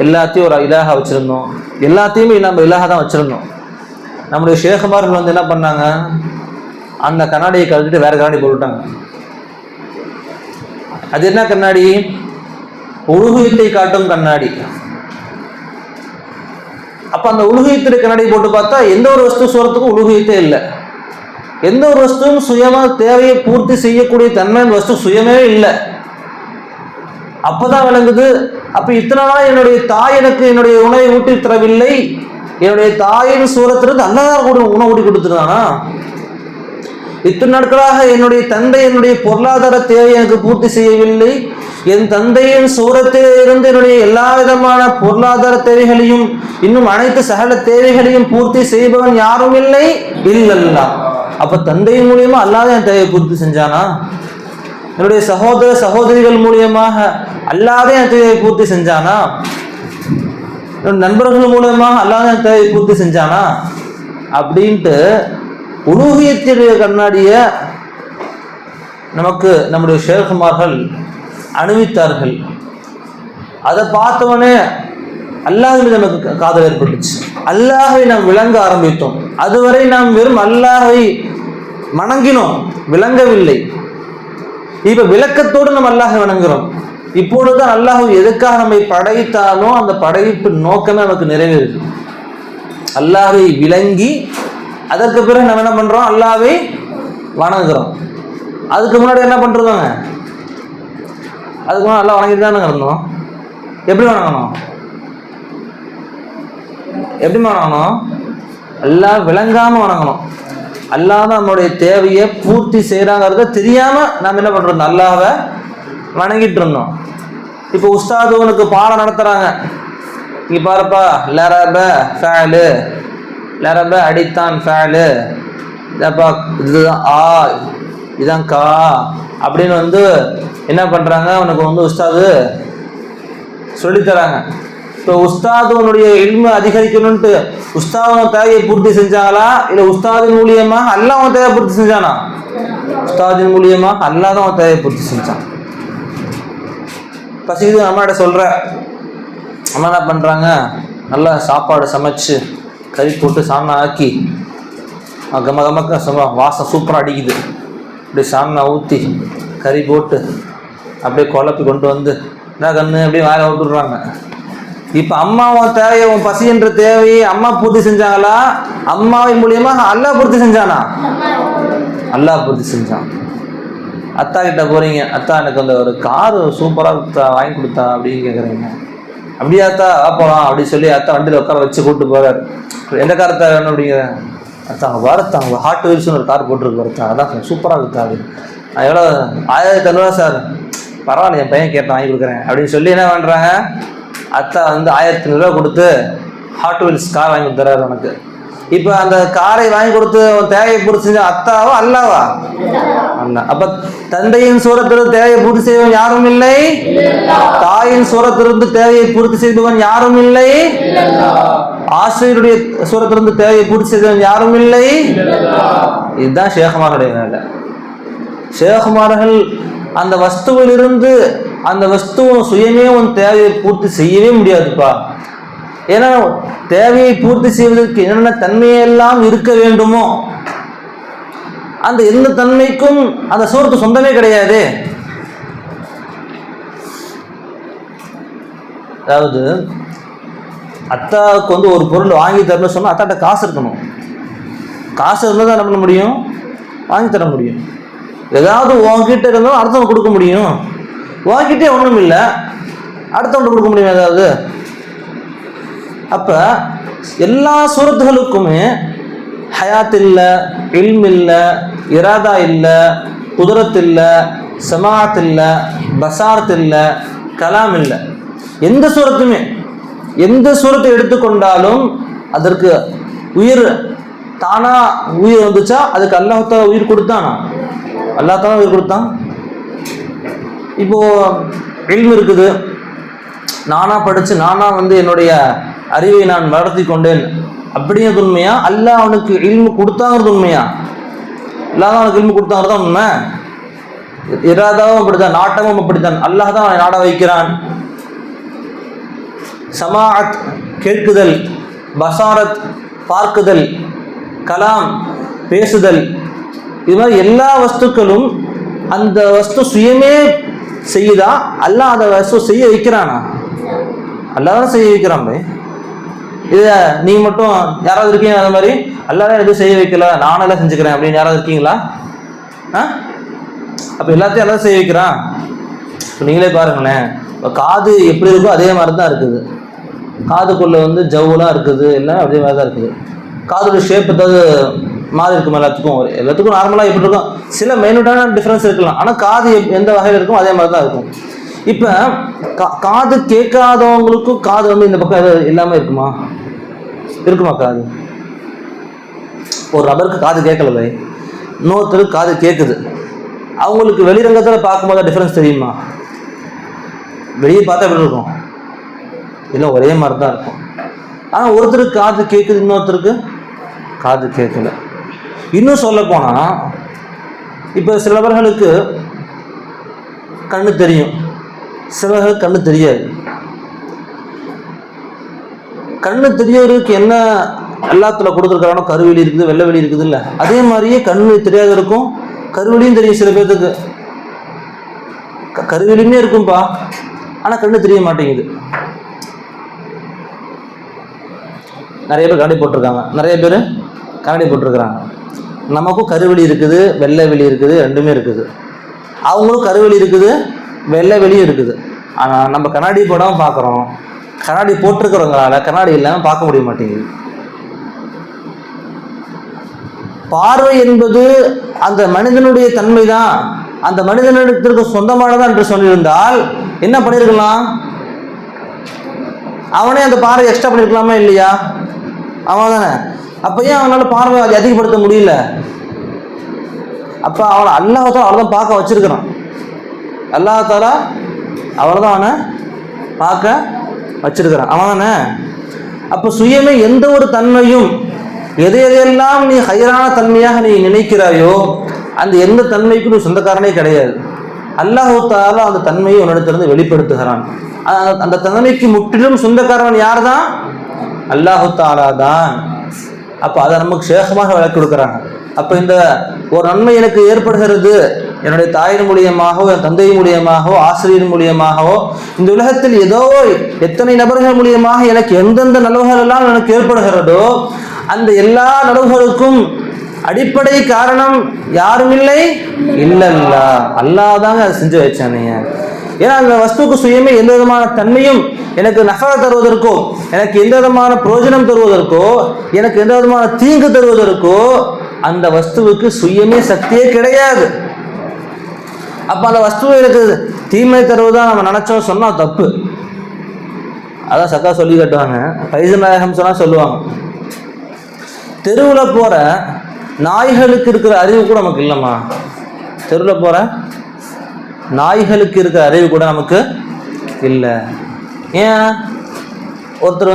எல்லாத்தையும் ஒரு இலாக வச்சுருந்தோம். எல்லாத்தையுமே நம்ம இலாக தான் வச்சுருந்தோம். நம்முடைய ஷேகுமார்கள் வந்து என்ன பண்ணாங்க? அந்த கண்ணாடியை கழட்டிட்டு வேற கண்ணாடி போட்டுட்டாங்க. அது என்ன கண்ணாடி? உலூஹியத்தை காட்டும் கண்ணாடி. அப்ப அந்த உலூஹியத்துடைய கண்ணாடி போட்டு பார்த்தா எந்த ஒரு வஸ்து சூரத்துக்கும் உலூஹியத்தே இல்லை. எந்த ஒரு வஸ்துவும் சுயமா தேவையை பூர்த்தி செய்யக்கூடிய தன்மையின் வஸ்து சுயமே இல்லை. அப்பதான் விளங்குது, அப்ப இத்தனை நாள் என்னுடைய தாய் எனக்கு என்னுடைய உணவை ஊட்டி தரவில்லை, என்னுடைய தாயின் சூரத்திலிருந்து அல்லாஹ் கூட உணவு ஊட்டி கொடுத்துருந்தானா? இத்தனை நாட்களாக என்னுடைய தந்தை என்னுடைய பொருளாதார தேவையை எனக்கு பூர்த்தி செய்யவில்லை, என் தந்தையின் சூரத்திலிருந்து என்னுடைய எல்லா விதமான பொருளாதார தேவைகளையும் இன்னும் அனைத்து சகல தேவைகளையும் பூர்த்தி செய்பவன் யாரும் இல்லை, இல்லல்லாஹ். அப்ப தந்தையின் மூலியமா அல்லாஹ் என் தேவையை பூர்த்தி செஞ்சானா? என்னுடைய சகோதர சகோதரிகள் மூலியமாக அல்லாஹ் என் தேவையை பூர்த்தி செஞ்சானா? நண்பர்கள் மூலமாக அல்லாஹ் என் தேவையை பூர்த்தி செஞ்சானா? அப்படின்ட்டு உலூஹியத்துடைய கண்ணாடிய நமக்கு நம்முடைய ஷேகுமார்கள் அணிவித்தார்கள். அதை பார்த்தவனே அல்லாஹ்வில் நமக்கு காதல் ஏற்பட்டுச்சு. அல்லாஹை நாம் விளங்க ஆரம்பித்தோம். அதுவரை நாம் வெறும் அல்லாஹை வணங்கினோம், விளங்கவில்லை. இப்ப விளக்கத்தோடு நம்ம அல்லாஹை வணங்குறோம். இப்பொழுதுதான் அல்லாஹ் எதுக்காக நம்மை படைத்தாலும் அந்த படைப்பு நோக்கமே நமக்கு நிறைவேறுது. அல்லாஹை விளங்கி அதற்கு பிறகு நம்ம என்ன பண்றோம்? அல்லாஹை வணங்குறோம். அதுக்கு முன்னாடி என்ன பண்றோங்க? அதுக்கு முன்னாடி அல்லாஹ் வணங்கிட்டு தானே இருந்தோம். எப்படி வணங்கணும்? எப்படி வணங்கணும்? அல்லாஹ் விளங்காம வணங்கணும். அல்லாஹ் நம்மளுடைய தேவையை பூர்த்தி செய்யறாங்கிறத தெரியாம நாம் என்ன பண்றோம்? அல்லாஹ்வை வணங்கிட்டு இருந்தோம். இப்போ உஸ்தாது உனக்கு பாடம் நடத்துறாங்க. இங்க பாருப்பா, லரப ஃபஅலு, லரப அடித்தான் ஃபஅலு, இதப்பா இதுதான் ஆ, இதான் கா அப்படின்னு வந்து என்ன பண்றாங்க? உனக்கு உஸ்தாது சொல்லித்தராங்க. இப்போ உஸ்தாதுனுடைய இல்மு அதிகரிக்கணும்ட்டு உஸ்தாது தேவையை பூர்த்தி செஞ்சாங்களா, இல்லை உஸ்தாதின் மூலியமாக அல்லாஹ் அவன் தேவையை பூர்த்தி செஞ்சானா? உஸ்தாதின் மூலியமாக அல்லாஹ் தான் அவன் தேவையை பூர்த்தி செஞ்சான். பசிக்குது அம்மாட்ட சொல்ற, அம்மா என்ன பண்றாங்க? நல்லா சாப்பாடு சமைச்சு கறி போட்டு சாணம் ஆக்கி கம கமக்க வாசம் சூப்பராக அடிக்குது. அப்படியே சாணம் ஊற்றி கறி போட்டு அப்படியே குழப்பி கொண்டு வந்து என்ன கண்ணு அப்படியே வாயில விட்டுடுறாங்க. இப்போ அம்மாவும் தேவையை, உன் பசி என்ற தேவையை அம்மா பூர்த்தி செஞ்சாங்களா, அம்மாவின் மூலியமாக அல்லாஹ் பூர்த்தி செஞ்சானா? அல்லாஹ் பூர்த்தி செஞ்சான். அத்தா கிட்ட போறீங்க, அத்தா எனக்கு அந்த ஒரு காரு சூப்பராக வாங்கி கொடுத்தா அப்படின்னு கேட்குறீங்க. அப்படியே அத்தா போகலாம் அப்படின்னு சொல்லி அத்தா வண்டியில் உட்கார வச்சு கூப்பிட்டு போறாரு. எந்த கார் தான் வேணும் அப்படிங்கிற? அத்தா அங்கே வரத்தாங்க ஹாட் வீல்ஸ்னு ஒரு கார் போட்டுருக்கு வரத்தா, அதான் சூப்பராக இருக்காது. அது எவ்வளோ? 1500 சார். பரவாயில்ல, என் பையன் கேட்டான் வாங்கி கொடுக்குறேன் அப்படின்னு சொல்லி என்ன பண்ணுறாங்க? அத்தா 1500 கொடுத்து ஹாட் வீல்ஸ் கார் வாங்கி கொடுத்துறாரு உனக்கு. இப்போ அந்த காரை வாங்கி கொடுத்து தேவையை பூர்த்தி செஞ்ச அத்தாவா அல்லாவா? அல்ல. அப்ப தந்தையின் சூரத்திலிருந்து தேவையை பூர்த்தி செய்வன் யாரும் இல்லை, தாயின் சூரத்திலிருந்து தேவையை பூர்த்தி செய்தவன் யாரும் இல்லை, ஆசிரியருடைய சூரத்திலிருந்து தேவையை பூர்த்தி செய்தவன் யாரும் இல்லை. இதுதான் ஷேகுமார்களுடைய வேலை. ஷேகுமார்கள் அந்த வஸ்துவிலிருந்து அந்த வஸ்துவும் சுயமே உன் தேவையை பூர்த்தி செய்யவே முடியாதுப்பா. ஏன்னா தேவையை பூர்த்தி செய்வதற்கு என்னென்ன தன்மையெல்லாம் இருக்க வேண்டுமோ அந்த எந்த தன்மைக்கும் அந்த சூரத்து சொந்தமே கிடையாது. அதாவது அத்தாவுக்கு ஒரு பொருள் வாங்கி தரணும்னு சொன்னா அத்தாட்ட காசு இருக்கணும். காசு இருந்தால் தான் என்ன பண்ண முடியும்? வாங்கி தர முடியும். ஏதாவது உங்ககிட்ட இருந்தாலும் அடுத்தவங்க கொடுக்க முடியும். உங்ககிட்டே ஒன்றும் இல்லை, அடுத்தவங்க கொடுக்க முடியும் ஏதாவது. அப்ப எல்லா சூரத்துகளுக்குமே ஹயாத் இல்லை, இல்ம் இல்லை, இராதா இல்லை, குதிரத் இல்லை, சமாஅத் இல்லை, பசாரத் இல்லை, கலாம் இல்லை. எந்த சூரத்துமே, எந்த சூரத்தை எடுத்துக்கொண்டாலும் அதற்கு உயிர் தானா உயிர் வந்துச்சா? அதுக்கு அல்லாஹ் தஆலா உயிர் கொடுத்தானா? அல்லாஹ் தஆலா உயிர் கொடுத்தான். இப்போ இல்ம் இருக்குது, நானா படிச்சு நானா என்னுடைய அறிவை நான் வளர்த்தி கொண்டேன் அப்படிங்கிறது உண்மையா? அல்லாஹ் அவனுக்கு இல்மு கொடுத்தாங்கிறது உண்மையா? அல்லாஹ் தான் அவனுக்கு இல்மு கொடுத்தாங்கிறது தான் உண்மை. இராதாவும் அப்படித்தான், நாட்டமும் அப்படித்தான். அல்லாஹ் தான் அவனை நாட வைக்கிறான். சமாஅத் கேட்குதல், பசாரத் பார்க்குதல், கலாம் பேசுதல், இது மாதிரி எல்லா வஸ்துக்களும் அந்த வஸ்து சுயமே செய்யுதா? அல்லாஹ் அந்த வஸ்து செய்ய வைக்கிறானா? அல்லாஹ் தான் செய்ய வைக்கிறான். இதை நீ மட்டும் யாராவது இருக்கீங்க அந்த மாதிரி அல்லாஹ் எதுவும் செய்ய வைக்கல நானெல்லாம் செஞ்சுக்கிறேன் அப்படின்னு யாராவது இருக்கீங்களா? அப்ப எல்லாத்தையும் எல்லாம் செய்ய வைக்கிறான். இப்போ நீங்களே பாருங்களேன், இப்போ காது எப்படி இருக்கோ அதே மாதிரி தான் இருக்குது. காதுக்குள்ள ஜவ்வுலாம் இருக்குது, எல்லாம் அதே மாதிரி தான் இருக்குது. காதோட ஷேப் ஏதாவது மாறி இருக்கும், எல்லாத்துக்கும் நார்மலாக எப்படி இருக்கும், சில மைனூட்டான டிஃப்ரென்ஸ் இருக்கலாம். ஆனால் காது எந்த வகையில் இருக்கும் அதே மாதிரி தான் இருக்கும். இப்போ காது கேட்காதவங்களுக்கும் காது இந்த பக்கம் இல்லாமல் இருக்குமா? இருக்குமா? காது ஒரு நபருக்கு காது கேட்கல, இன்னொருத்தருக்கு காது கேட்குது. அவங்களுக்கு வெளிரங்கத்தில் பார்க்கும்போது டிஃப்ரென்ஸ் தெரியுமா? வெளியே பார்த்தா எப்படி இருக்கும்? இல்லை, ஒரே மாதிரி தான் இருக்கும். ஆனால் ஒருத்தருக்கு காது கேட்குது, இன்னொருத்தருக்கு காது கேட்கல. இன்னும் சொல்ல போனால் இப்போ சில நபர்களுக்கு கண்ணு தெரியும், சிலருக்கு கண்ணு தெரியாது. கண்ணு தெரியவருக்கு என்ன எல்லாத்துல கொடுத்துருக்கானோ, கருவெளி இருக்குது, வெள்ளை வெளி இருக்குது இல்லை, அதே மாதிரியே கண்ணு தெரியாதவருக்கும் கருவெளியும் தெரியும். சில பேர்த்துக்கு கருவெளியுமே இருக்கும்பா, ஆனா கண்ணு தெரிய மாட்டேங்குது. நிறைய பேர் கண்ணாடி போட்டிருக்காங்க, நிறைய பேர் கண்ணாடி போட்டிருக்கிறாங்க. நமக்கும் கருவெளி இருக்குது, வெள்ளை வெளி இருக்குது, ரெண்டுமே இருக்குது. அவங்களும் கருவெளி இருக்குது, வெள்ளை வெளியும் இருக்குது. ஆனால் நம்ம கண்ணாடி போடாமல் பார்க்குறோம். கண்ணாடி போட்டிருக்கிறவங்களால கண்ணாடி இல்லாமல் பார்க்க முடிய மாட்டேங்குது. பார்வை என்பது அந்த மனிதனுடைய தன்மை தான், அந்த மனிதனிடத்திற்கு சொந்தமானதான் என்று சொல்லியிருந்தால் என்ன பண்ணியிருக்கலாம்? அவனே அந்த பார்வை எக்ஸ்ட்ரா பண்ணியிருக்கலாமா இல்லையா? அவன் தானே. அப்போ ஏன் அவனால பார்வை அதிகப்படுத்த முடியல? அப்போ அவனை அல்லாஹ்தாலா அவனைதான் பார்க்க வச்சிருக்கிறான். அல்லாஹ்தாலா அவனைதான் அவனை பார்க்க வச்சிருக்கிறான், அவன் தானே. அப்போ சுயமே எந்த ஒரு தன்மையும், எதையெல்லாம் நீ ஹைரான தன்மையாக நீ நினைக்கிறாயோ அந்த எந்த தன்மைக்கும் நீ சொந்தக்காரனே கிடையாது. அல்லாஹ் தஆலா அந்த தன்மையை உன்னிடத்திலிருந்து வெளிப்படுத்துகிறான். அந்த தன்மைக்கு முற்றிலும் சொந்தக்காரன் யார் தான்? அல்லாஹ் தஆலா தான். அப்போ அதை நமக்கு சேகமாக விளக்கி கொடுக்குறாங்க. அப்போ இந்த ஒரு நன்மை எனக்கு ஏற்படுகிறது என்னுடைய தாயின் மூலியமாகவோ, என் தந்தை மூலியமாகவோ, ஆசிரியர் மூலியமாகவோ, இந்த உலகத்தில் ஏதோ எத்தனை நபர்கள் மூலியமாக எனக்கு எந்தெந்த நலவுகள் எல்லாம் எனக்கு ஏற்படுகிறதோ அந்த எல்லா நலவுகளுக்கும் அடிப்படை காரணம் யாரும் இல்லை, இல்லல்லா, அல்லாஹ் தாங்க அதை செஞ்சு வச்சானே. ஏன்னா அந்த வஸ்துக்கு சுயமே எந்த விதமான தன்மையும் எனக்கு நஃபா தருவதற்கோ, எனக்கு எந்த விதமான பிரயோஜனம் தருவதற்கோ, எனக்கு எந்த விதமான தீங்கு தருவதற்கோ அந்த வஸ்துவுக்கு சுயமே சக்தியே கிடையாது. அப்ப அந்த வஸ்துவை எனக்கு தீமை தருவதா நம்ம நினைச்சோம் சொன்னா தப்பு. அதான் சக்கா சொல்லி கட்டுவாங்க, பைசல் நாயகம் சொன்னா சொல்லுவாங்க, தெருவில் போற நாய்களுக்கு இருக்கிற அறிவு கூட நமக்கு இல்லைம்மா. தெருவில் போற நாய்களுக்கு இருக்கிற அறிவு கூட நமக்கு இல்லை. ஏன்? ஒருத்தர்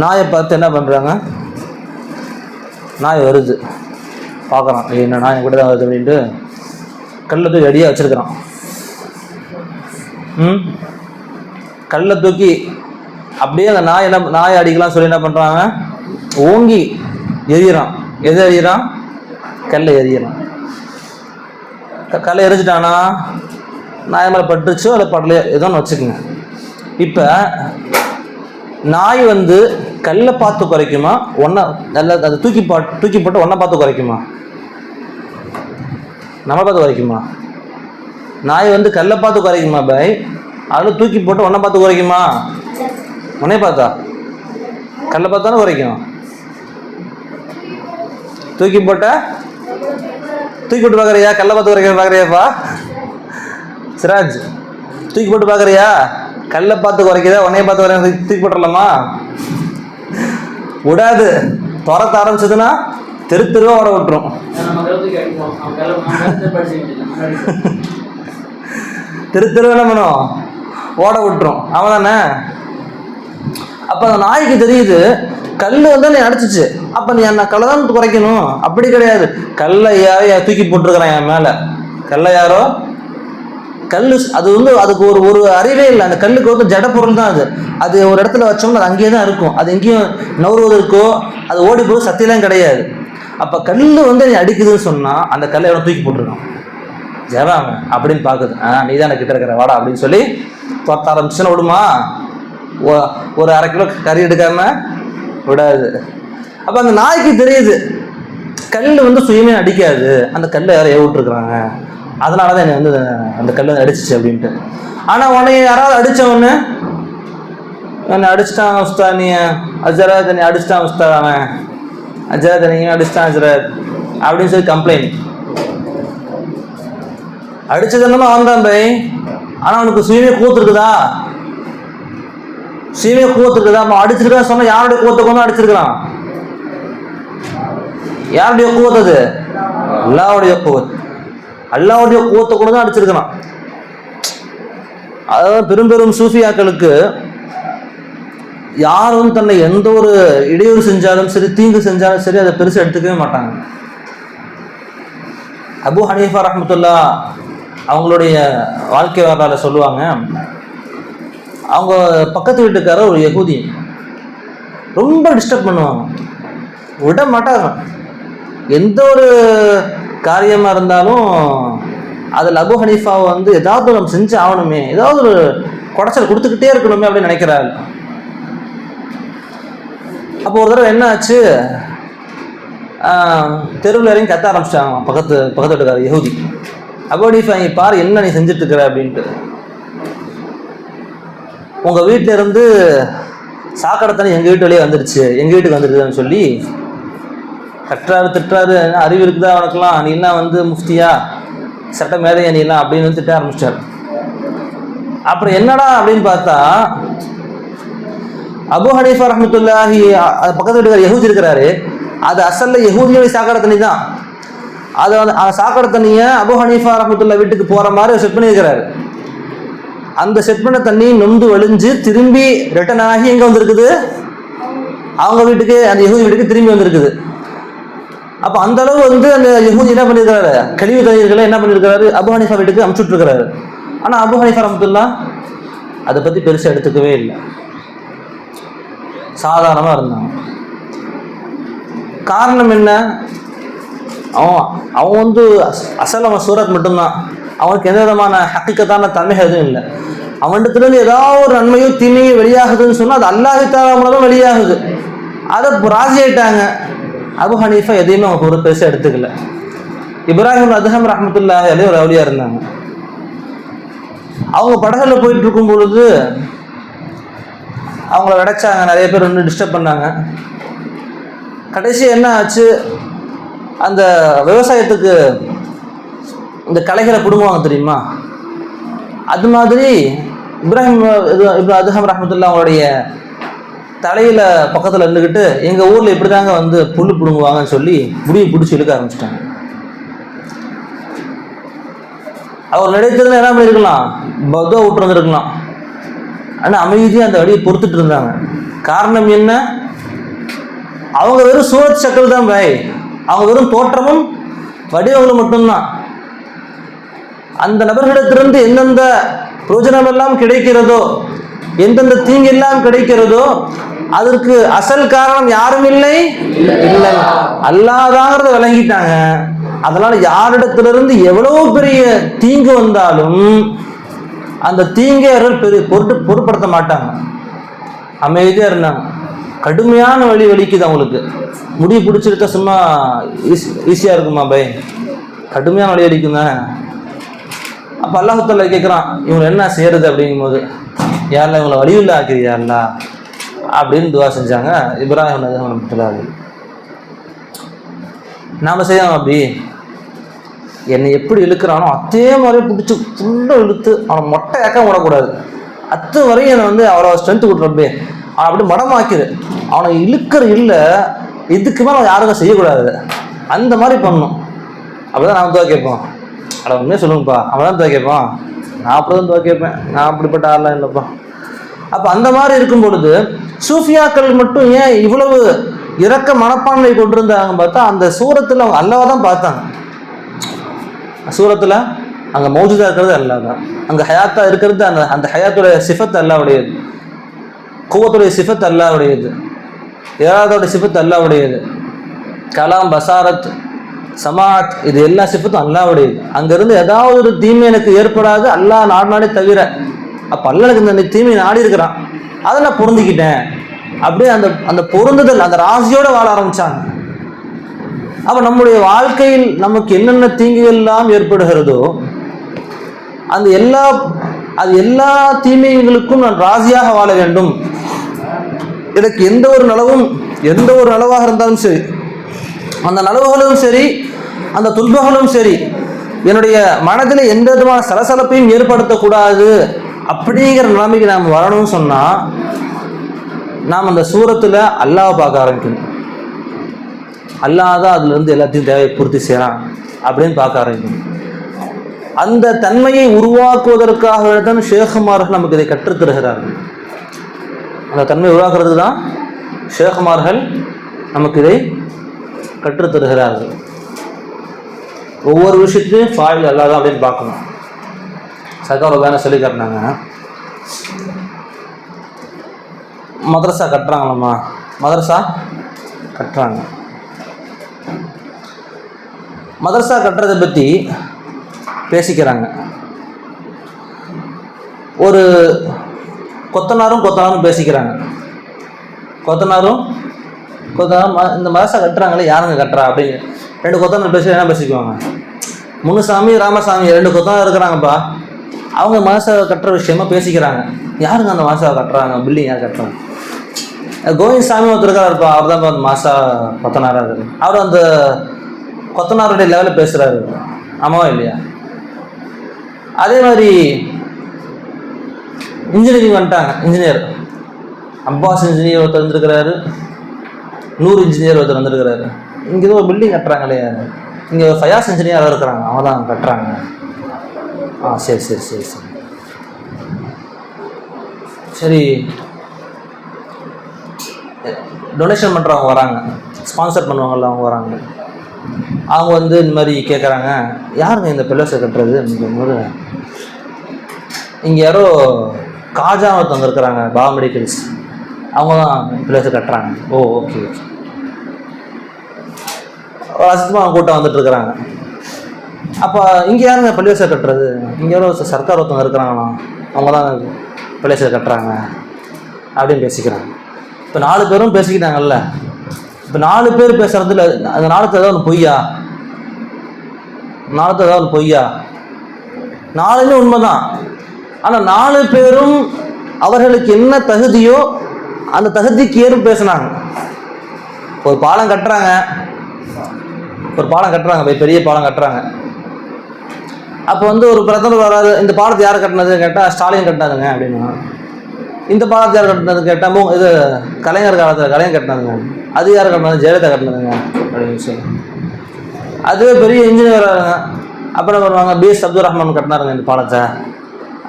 நாயை பார்த்து என்ன பண்ணுறாங்க, நாய் வருது பார்க்குறான், என்ன நாய் கூட தான் வருது அப்படின்ட்டு கல்லை தூக்கி அடியாக வச்சுருக்கிறான். கல்லை தூக்கி அப்படியே அந்த நாயை அடிக்கலாம் சொல்லி என்ன பண்ணுறாங்க, ஓங்கி எறிகிறான். எது எறிகிறான்? கல்லை எறிகிறான். கல்லை எரிஞ்சிட்டானா நாய் மேலே பட்டுருச்சோ அதை படலையோ ஏதோன்னு வச்சுக்கோங்க. இப்போ நாய் கல்லை பார்த்து குறைக்குமா, ஒன்றை நல்ல அதை தூக்கி போட்டு ஒன்றை பார்த்து குறைக்குமா, நம்ம பார்த்து குறைக்குமா? நாய் கல்லை பார்த்து குறைக்குமா பாய்? அதில் தூக்கி போட்டு ஒன்றை பார்த்து குறைக்குமா? உன்னைய பார்த்தா கல்லை பார்த்தானே குறைக்கும். தூக்கி போட்டு பார்க்குறியா? கல்லை பார்த்து குறைக்க பார்க்குறியாப்பா சிராஜ்? தூக்கி போட்டு பார்க்குறியா? கல்லை பார்த்து குறைக்குதா உன்னைய பார்த்து குறைக்க? தூக்கி போட்டுடலாமா? விடாது. துரத்த ஆரம்பிச்சதுன்னா தெருவா ஓட விட்டுரும். தெருவா என்ன பண்ணும்? ஓட விட்டுரும். அவன் தானே. அப்ப அந்த நாய்க்கு தெரியுது கல்லு நீ அடிச்சிச்சு, அப்ப நீ அந்த கல்லை தான் குறைக்கணும். அப்படி கிடையாது. கல்லை யாரோ தூக்கி போட்டிருக்கிறான் என் மேல. கல்லை யாரோ கல்லு அது அதுக்கு ஒரு அறிவே இல்லை. அந்த கல்லுக்கு ஜட பொருள் தான் அது. அது ஒரு இடத்துல வச்சோம்னா அது அங்கேயே தான் இருக்கும். அது எங்கேயும் நவுறுவதற்கோ அது ஓடி போது சத்தியெல்லாம் கிடையாது. அப்ப கல்லு நீ அடிக்குதுன்னு சொன்னா அந்த கல்லை எவ்வளோ தூக்கி போட்டிருக்கான் ஜெராம அப்படின்னு பாக்குது. நீ தான் கிட்ட இருக்கிற வாடா அப்படின்னு சொல்லி தொத்த ஆரம்பிச்சுன்னா விடுமா? ஒரு 1/2 கிலோ கறி எடுக்காம விடாது. அப்ப அந்த நாய்க்கு தெரியுது கல் சுயமே அடிக்காது, அந்த கல்லை யாரும் ஏவிட்டுருக்குறாங்க, அதனாலதான் என்னை அந்த கல்லை அடிச்சிச்சு அப்படின்ட்டு. ஆனா உன்னை யாராவது அடிச்சவொன்னு என்னை அடிச்சிட்டான் உஸ்தா, நீ அஜராத் நீ அடிச்சிட்டான் உஸ்தா, அவன் அஜராத் நீங்க அடிச்சிட்டான் அஜராத் அப்படின்னு சொல்லி கம்ப்ளைண்ட். அடிச்சது என்னமோ அவன் தான் பை. ஆனா அவனுக்கு சுயமே கூத்துருக்குதா? சுயமே கூத்துருக்குதா? அவன் அடிச்சிருக்கான் சொன்னா யாருடைய கூத்த கொண்டு அடிச்சிருக்கிறான்? யாருடைய கூத்து? அது அல்லாஹ்வுடைய கூத்து. அல்லாஹ்வுடைய கூத்த கொண்டு தான் அடிச்சிருக்கிறான். அதாவது பெரும் சூஃபியாக்களுக்கு யாரும் தன்னை எந்த ஒரு இடையூறு செஞ்சாலும் சரி, தீங்கு செஞ்சாலும் சரி, அதை பெருசு எடுத்துக்கவே மாட்டாங்க. அபு ஹனீஃபா ரஹ்மத்துல்லாஹ் அவங்களுடைய வாழ்க்கை வரலாறு சொல்லுவாங்க. அவங்க பக்கத்து வீட்டுக்காரர் ஒரு யகூதி, ரொம்ப டிஸ்டர்ப் பண்ணுவாங்க, விட மாட்டாங்க. எந்த ஒரு காரியமாக இருந்தாலும் அதில் அபு ஹனீஃபாவை வந்து ஏதாவது நம்ம செஞ்சு ஆகணுமே, ஏதாவது ஒரு குடைச்சல் கொடுத்துக்கிட்டே இருக்கணுமே அப்படின்னு நினைக்கிறாரு. அப்போ ஒரு தடவை என்ன ஆச்சு, தெருவில் இறங்கி கத்த ஆரம்பிச்சிட்டாங்க பக்கத்து வீட்டுக்காரர் யஹூதி. அபு ஹனீஃபா நீ பாரு என்ன நீ செஞ்சுட்டு இருக்கிற அப்படின்ட்டு. உங்கள் வீட்டில இருந்து சாக்கடை தண்ணி எங்கள் வீட்டு வழியே வந்துடுச்சு, எங்கள் வீட்டுக்கு வந்துடுதுன்னு சொல்லி கட்டுறாரு திட்டுறாரு. அறிவு இருக்குதா உனக்குலாம், நீ எல்லாம் வந்து முஃப்தியா சட்ட மேதையா நீ எல்லாம் அப்படின்னு திட்ட ஆரம்பிச்சிட்டாரு. அப்புறம் என்னடா அப்படின்னு பார்த்தா அபு ஹனீஃபா ரஹ்மத்துல்லாஹி பக்கத்து வீட்டுக்கார யஹூதி இருக்கிறாரு, அது அசல்ல யஹூதியோட சாக்கடை தண்ணி தான். அதை வந்து சாக்கடை தண்ணியை அபு ஹனீஃபா ரஹ்மத்துல்லாஹி வீட்டுக்கு போகிற மாதிரி செட் பண்ணியிருக்கிறாரு. அந்த செட் பண்ண தண்ணி நொந்து வழிஞ்சு திரும்பி ரிட்டர்ன் ஆகி எங்கே வந்திருக்குது, அவங்க வீட்டுக்கு, அந்த யஹூதி வீட்டுக்கு திரும்பி வந்திருக்குது. அப்போ அந்த அளவு வந்து அந்த யஹூதி என்ன பண்ணியிருக்கிறாரு, கழிவு தண்ணீர்களை என்ன பண்ணியிருக்கிறாரு, அபு ஹனீஃபா வீட்டுக்கு அனுப்பிச்சுட்டு இருக்கிறாரு. ஆனால் அபு ஹனீஃபா ரஹ்மத்துல்லாஹ் அதை பற்றி பெருசாக எடுத்துக்கவே இல்லை, சாதாரணமாக இருந்தாங்க. காரணம் என்ன, அவன் வந்து அசல் சூரத் மட்டும்தான், அவனுக்கு எந்த விதமான ஹக்கீக்கத்தான தன்மைகள் எதுவும் இல்லை. அவனிடத்துலேருந்து ஏதாவது ஒரு நன்மையோ தீமையோ வெளியாகுதுன்னு சொன்னால் அது அல்லாஹ் தஆலா மூலமாக வெளியாகுது. அதை ராஜி ஆயிட்டாங்க. அபு ஹனீஃபா எதையுமே அவங்க ஒரு பெருசாக எடுத்துக்கல. இப்ராஹிம் அத்ஹம் ரஹ்மத்துல்லாஹி அலைஹி ஒரு அவுலியா இருந்தாங்க. அவங்க படகுல போயிட்டு இருக்கும் பொழுது அவங்கள விடைச்சாங்க, நிறைய பேர் வந்து டிஸ்டர்ப் பண்ணாங்க. கடைசி என்ன ஆச்சு, அந்த விவசாயத்துக்கு இந்த களைகளை பிடுங்குவாங்க தெரியுமா, அது மாதிரி இப்ராஹிம் அத்ஹம் ரஹ்மத்துல்லாஹி அவங்களுடைய தலையில் பக்கத்தில் இருந்துக்கிட்டு எங்கள் ஊரில் இப்படி தாங்க வந்து புல் பிடுங்குவாங்கன்னு சொல்லி முடியை பிடிச்சி இழுக்க ஆரம்பிச்சிட்டாங்க. அவர் நினைத்ததுன்னு என்ன பண்ணியிருக்கலாம், பதோ விட்டு வந்துருக்கலாம். ஆனால் அமைதியாக அந்த வழியை பொறுத்துட்டு இருந்தாங்க. காரணம் என்ன, அவங்க வெறும் சூரத் சக்கல் தான் பாய், அவங்க வெறும் தோற்றமும் வடிவங்களும் மட்டும்தான். அந்த நபர்களிடத்திலிருந்து எந்தெந்த பிரயோஜனம் எல்லாம் கிடைக்கிறதோ, எந்தெந்த தீங்கு எல்லாம் கிடைக்கிறதோ அதற்கு அசல் காரணம் யாரும் இல்லை, அல்லாஹ்தாங்கிறத விளங்கிட்டாங்க. அதனால யாரிடத்திலிருந்து எவ்வளவு பெரிய தீங்கு வந்தாலும் அந்த தீங்கை அவர்கள் பொருட்படுத்த மாட்டாங்க, அமைதியா இருந்தாங்க. கடுமையான வலிக்குது அவங்களுக்கு, முடி பிடிச்சிருக்க சும்மா ஈஸியா இருக்குமா பை, கடுமையான வலி வலிக்குங்க. அப்ப அல்லாஹ் தஆலா கேட்குறான், இவங்க என்ன செய்யறது அப்படிங்கும் போது, யாரெல்லாம் இவங்களை வலியுள்ள ஆக்கிறியாருலா அப்படின்னு துவா செஞ்சாங்க இப்ராஹிம் அத்ஹம் ரஹ்மத்துல்லாஹி. நாம செய்யணும் அப்படி, என்னை எப்படி இழுக்கிறானோ அதே மாதிரி பிடிச்சி ஃபுல்லாக இழுத்து அவனை மொட்டையாக்க விடக்கூடாது. அத்து வரையும் என்னை வந்து அவ்வளோ ஸ்ட்ரென்த்து கொடுத்துறப்பே அவனை அப்படி மடமாக்கிது. அவனை இழுக்கிற இல்லை இதுக்கு மேலே அவன் யாருக்கும் செய்யக்கூடாது, அந்த மாதிரி பண்ணணும். அப்படிதான் நான் துவா கேட்போம். அட உண்மையாக சொல்லுங்கப்பா, அவன் தான் துவா கேட்பான், நான் அப்படி தான் துவா கேட்பேன், நான் அப்படிப்பட்ட ஆள்லாம் இல்லைப்பா. அப்போ அந்த மாதிரி இருக்கும் பொழுது சூஃபியாக்கள் மட்டும் ஏன் இவ்வளவு இரக்க மனப்பான்மை கொண்டிருந்தாங்க பார்த்தா, அந்த சூரத்தில் அவங்க அல்லாஹ் தான் பார்த்தாங்க. சூரத்தில் அங்கே மௌஜூதா இருக்கிறது அல்லாஹ் தான், அங்கே ஹயாத்தா இருக்கிறது அந்த ஹயாத்துடைய சிஃபத் அல்லாஹ்வுடையது, குவத்துடைய சிஃபத் அல்லாஹ்வுடையது, இராதோடைய சிஃபத் அல்லாஹ்வுடையது, கலாம் பசாரத் சமாத் இது எல்லா சிஃபத்தும் அல்லாஹ்வுடையது. அங்கேருந்து ஏதாவது ஒரு தீமை எனக்கு ஏற்படாது அல்லாஹ் நாடினாலே தவிர. அப்போ அல்லாஹ் எனக்கு இந்த தீமை நாடி இருக்கிறான், அதை நான் பொருந்திக்கிட்டேன். அப்படியே அந்த பொருந்துதல் அந்த ராசியோடு வாழ ஆரம்பிச்சாங்க. அப்போ நம்முடைய வாழ்க்கையில் நமக்கு என்னென்ன தீங்குகள் எல்லாம் ஏற்படுகிறதோ அந்த எல்லா தீமைகளுக்கும் நான் ராசியாக வாழ வேண்டும். எனக்கு எந்த ஒரு நலவாக இருந்தாலும் சரி, அந்த நலவுகளும் சரி அந்த துன்பங்களும் சரி என்னுடைய மனதில் எந்த விதமான சலசலப்பையும் ஏற்படுத்தக்கூடாது அப்படிங்கிற நிலைமைக்கு நாம் வரணும்னு சொன்னால் நாம் அந்த சூரத்தில் அல்லாஹ் பார்க்க ஆரம்பிக்கணும். அல்லாஹ் தான் அதுலேருந்து எல்லாத்தையும் தேவையை பூர்த்தி செய்கிறான் அப்படின்னு பார்க்க ஆரம்பிக்கணும். அந்த தன்மையை உருவாக்குவதற்காக தான் ஷேகுமார்கள் நமக்கு இதை கற்றுத்தருகிறார்கள். அந்த தன்மையை உருவாக்குறதுக்கு தான் ஷேகுமார்கள் நமக்கு இதை கற்றுத்தருகிறார்கள். ஒவ்வொரு விஷயத்தையும் ஃபாயில் அல்லாஹ் தான் அப்படின்னு பார்க்கணும். சர்க்கார் ஒரு வேலை சொல்லி காட்டினாங்க. மதரசா கட்டுறாங்களாம்மா, மதரசா கட்டுறாங்க. மதரசா கட்டுறதை பற்றி பேசிக்கிறாங்க. ஒரு கொத்தனாரும் பேசிக்கிறாங்க. கொத்தனாரும் இந்த மதரசா கட்டுறாங்களே யாருங்க கட்டுறா அப்படின்னு 2 கொத்தனார் பேசி என்ன பேசிக்குவாங்க, முனுசாமி ராமசாமி 2 கொத்தனார் இருக்கிறாங்கப்பா, அவங்க மதரசா கட்டுற விஷயமா பேசிக்கிறாங்க. யாருங்க அந்த மதரசா கட்டுறாங்க, பில்டிங் யார் கட்டுறாங்க? கோவிந்த் சாமி ஒருத்தர் இருக்காருப்பா, அவர் தான் அந்த மாசா கொத்தனாராக இருக்காரு. அவர் அந்த கொத்தனாருடைய லெவலில் பேசுகிறாரு. ஆமாவா இல்லையா? அதே மாதிரி இன்ஜினியரிங் வந்துட்டாங்க. இன்ஜினியர் அப்பாஸ் இன்ஜினியர் ஒருத்தர் வந்துருக்கிறாரு, நூறு இன்ஜினியர் ஒருத்தர் வந்துருக்கிறாரு. இங்கே ஏதோ ஒரு பில்டிங் கட்டுறாங்களே, இங்கே ஃபயாஸ் இன்ஜினியர் இருக்கிறாங்க, அவங்க தான் கட்டுறாங்க. சரி சரி சரி சரி சரி டொனேஷன் பண்ணுறவங்க வராங்க, ஸ்பான்சர் பண்ணுவாங்கல்ல அவங்க வராங்க. அவங்க வந்து இந்த மாதிரி கேட்குறாங்க, யாருங்க இந்த பில்லர்ஸை கட்டுறது அப்படிங்கும்போது, இங்கே யாரோ காஜா ஒருத்தவங்க இருக்கிறாங்க, பாபா மெடிக்கல்ஸ், அவங்க தான் பில்லர்ஸை கட்டுறாங்க. Okay okay. அசித்தமாக அவங்க கூட்டம் வந்துட்டு இருக்கிறாங்க. அப்போ இங்கே யாருங்க பில்லர்ஸை கட்டுறது, இங்கே யாரோ சர்க்கார் ஒருத்தவங்க இருக்கிறாங்களாம், அவங்க தான் பில்லர்ஸை கட்டுறாங்க அப்படின்னு பேசிக்கிறாங்க. இப்போ 4 பேரும் பேசிக்கிட்டாங்கல்ல, இப்போ 4 பேர் பேசுறதுல அந்த 4த்துல ஏதாவது ஒன்று பொய்யா? 4த்துல ஏதாவது ஒன்று பொய்யா? 4மே உண்மைதான். ஆனால் 4 பேரும் அவர்களுக்கு என்ன தகுதியோ அந்த தகுதிக்கு ஏற்ப பேசினாங்க. ஒரு பாலம் கட்டுறாங்க, பெரிய பாலம் கட்டுறாங்க. அப்போ வந்து ஒரு பிரதமர் வராது, இந்த பாலத்தை யார் கட்டினது கேட்டால் ஸ்டாலின் கட்டினதுங்க அப்படின்னா. இந்த பாலத்தை யார் கட்டினது கேட்டால் இது கலைஞர் காலத்தில் கலைஞர் கட்டினதுங்க. அது யார் கட்டினது? ஜெயலலிதா கட்டினதுங்க அப்படின்னு சொல்லி. அதுவே பெரிய இன்ஜினியர் வராங்க. அப்புறம் வருவாங்க, பிஎஸ் அப்துல் ரஹ்மான் கட்டினாருங்க இந்த பாலத்தை,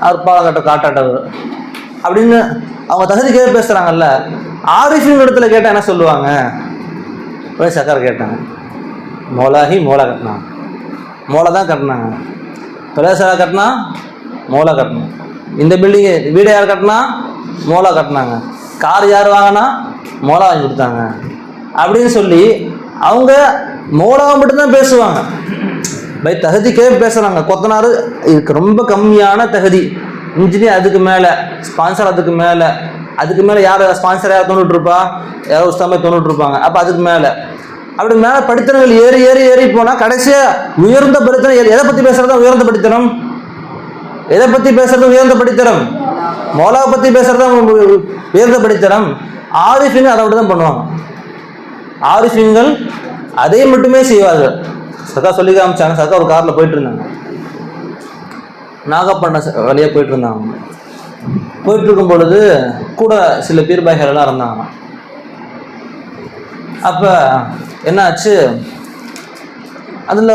அவர் பாலம் காட்டாட்டவர் அப்படின்னு அவங்க தகுதிக்கே பேசுகிறாங்கல்ல. ஆரிஃபின் இடத்துல கேட்டால் என்ன சொல்லுவாங்க? போய் சக்கர் கேட்டாங்க, மோலா கட்டினாங்க, மோலா தான் கட்டினாங்க. பிரதேசா கட்டினா மோலா கட்டணும். இந்த பில்டிங்கு வீடு யார் கட்டினா? மோலா கட்டினாங்க. கார் யார் வாங்கினா? மோலா வாங்கி கொடுத்தாங்க அப்படின்னு சொல்லி அவங்க மோலாவை மட்டும்தான் பேசுவாங்க. பை தகுதிக்கே பேசுகிறாங்க. கொத்தனார் இதுக்கு ரொம்ப கம்மியான தகுதி, இன்ஜினியர் அதுக்கு மேலே, ஸ்பான்சர் அதுக்கு மேலே யார் ஸ்பான்சர் யார் தோணுட்ருப்பா, யாரோ உஸ்தாமே தோணுட்ருப்பாங்க. அப்போ அதுக்கு மேலே அப்படி மேலே படித்தனங்கள் ஏறி போனால் கடைசியாக உயர்ந்த படித்தனம். எதை பற்றி பேசுகிறது உயர்ந்த படித்தனம்? எதை பற்றி பேசுறது உயர்ந்த படித்தரம்? மோலாவை பற்றி பேசுறது உயர்ந்த படித்தரம். ஆரிஃபின் அதை மட்டும் தான் பண்ணுவாங்க. ஆரிஃபின்கள் அதை மட்டுமே செய்வார்கள். சக்கா சொல்லி காமிச்சாங்க. சக்கா ஒரு காரில் போயிட்டு இருந்தாங்க, நாகப்பட்டினம் வழியாக போயிட்டு இருந்தாங்க. போயிட்டு இருக்கும் பொழுது கூட சில பீர்பாய்கள் எல்லாம் இருந்தாங்க. அப்போ என்ன ஆச்சு, அதில்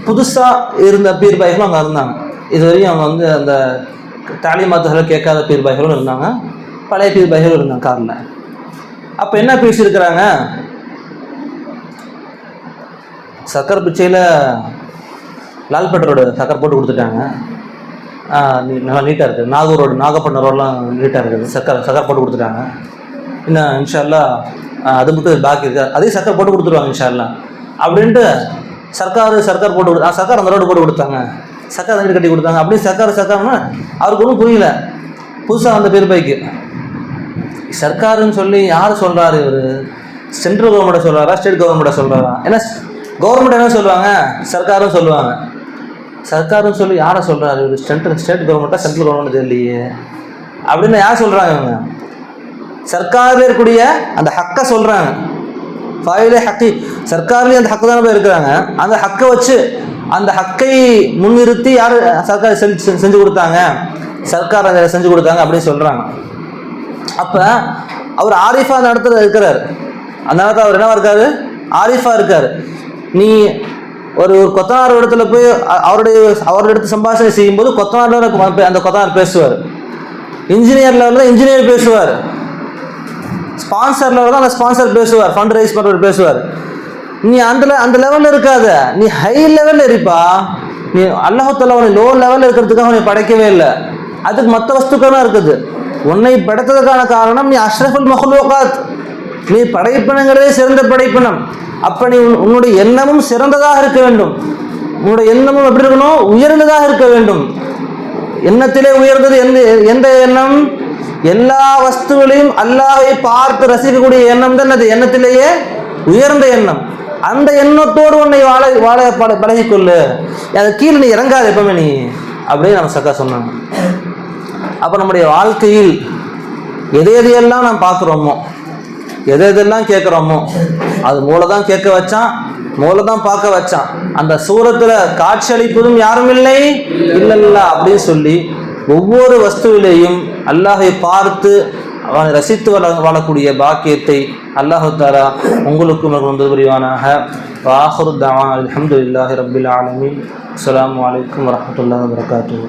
புதுசாக இருந்த பீர்பாய்களும் அங்கே இருந்தாங்க. இதுவரையும் அவங்க வந்து அந்த தாலிமாத்துகளை கேட்காத பீர்பாய்களும் இருந்தாங்க, பழைய பீர்பாய்களும் இருந்தாங்க காரில். அப்போ என்ன பேசியிருக்கிறாங்க, சக்கர் பிச்சையில் லால்பேட் ரோடு சக்கர் போட்டு கொடுத்துட்டாங்க, நல்லா நீட்டாக இருக்குது. நாகூர் ரோடு, நாகப்பட்டினம் ரோடெலாம் நீட்டாக இருக்குது, சக்கர் போட்டு கொடுத்துட்டாங்க. இன்னும் இன்ஷால்லா அது மட்டும் பாக்கி இருக்குது, அதையும் சக்கர் போட்டு கொடுத்துருவாங்க இன்ஷால்லா அப்படின்ட்டு சர்க்கார் போட்டு சர்க்கார் அந்த ரோடு போட்டு கொடுத்தாங்க, சர்க்கார் வீடு கட்டி கொடுத்தாங்க. அப்படியே சர்க்கார்னா அவருக்கு ஒன்றும் புரியல. புதுசாக வந்த பீர்பாய்க்கு சர்க்காருன்னு சொல்லி யார் சொல்கிறாரு? இவர் சென்ட்ரல் கவர்மெண்ட்டை சொல்கிறாரா, ஸ்டேட் கவர்மெண்ட்டை சொல்கிறாரா? ஏன்னா கவர்மெண்ட் என்ன சொல்லுவாங்க, சர்க்காரும் சொல்லுவாங்க. சர்க்காருன்னு சொல்லி யாரை சொல்கிறாரு இவர்? ஸ்டேட் கவர்மெண்ட்டா சென்ட்ரல் கவர்மெண்ட் தெரியலையே அப்படின்னு யார் சொல்கிறாங்க? இவங்க சர்க்காரில் இருக்கக்கூடிய அந்த ஹக்கை சொல்கிறாங்க. ஃபாயிலே ஹக்கி, சர்க்கார்லேயும் அந்த ஹக்கு தானே இருக்கிறாங்க. அந்த ஹக்கை வச்சு, அந்த ஹக்கை முன்னிறுத்தி யார் சர்க்கார் செஞ்சு கொடுத்தாங்க, சர்க்கார் அதை செஞ்சு கொடுத்தாங்க அப்படின்னு சொல்கிறாங்க. அப்போ அவர் ஆரிஃபா அந்த இடத்துல இருக்கிறார். அந்த இடத்துல அவர் என்னவா இருக்காரு? ஆரிஃபா இருக்கார். நீ ஒரு கொத்தனார் இடத்துல போய் அவருடைய இடத்து சம்பாஷணை செய்யும்போது கொத்தனார் அந்த கொத்தனார் பேசுவார். இன்ஜினியர் லெவலில் இன்ஜினியர் பேசுவார். ஸ்பான்சர் லெவலில் தான் அந்த ஸ்பான்சர் பேசுவார், ஃபண்ட் ரைஸ் பண்ணுறவர் பேசுவார். நீ அந்த லெவலில் இருக்காத, நீ ஹை லெவலில் இருப்பா. நீ அல்லாஹ் தஆலா உன்னை லோ லெவலில் இருக்கிறதுக்காக உன்னை படைக்கவே இல்லை, அதுக்கு மற்ற வஸ்துக்கள்லாம் இருக்குது. உன்னை படைத்ததுக்கான காரணம் நீ அஷ்ரஃபுல் மஹ்லூகாத், நீ படைப்பினங்களே சிறந்த படைப்பினம். அப்ப நீ உன்னுடைய எண்ணமும் சிறந்ததாக இருக்க வேண்டும். உன்னுடைய எண்ணமும் எப்படி இருக்கணும்? உயர்ந்ததாக இருக்க வேண்டும். எண்ணத்திலே உயர்ந்தது எந்த எண்ணம்? எல்லா வஸ்துகளையும் அல்லாஹ்வை பார்த்து ரசிக்கக்கூடிய எண்ணம் தான் அது எண்ணத்திலேயே உயர்ந்த எண்ணம். அந்த எண்ணத்தோடு உன்னை வாழ பழகிக்கொள்ளு, அது கீழே நீ இறங்காது எப்பவுமே நீ, அப்படியே நம்ம சக்கா சொன்னாங்க. அப்போ நம்முடைய வாழ்க்கையில் எதையெல்லாம் நாம் பார்க்குறோமோ, எதெல்லாம் கேட்குறோமோ, அது மூலதான் கேட்க வச்சான், மூலதான் பார்க்க வச்சான். அந்த சூரத்துல காட்சியளிப்பதும் யாரும் இல்லை இல்லல்ல அப்படின்னு சொல்லி ஒவ்வொரு வஸ்துவிலேயும் அல்லாஹை பார்த்து அவனை ரசித்து வாழக்கூடிய பாக்கியத்தை அல்லாஹு தஆலா உங்களுக்கும் வந்து புரிவானாக. வாஹிரு தஅவானா அல்ஹம்துலில்லாஹி ரப்பில் ஆலமீன். அஸ்ஸலாமு அலைக்கும் வரஹ்மத்துல்லாஹி வபரகாத்துஹு.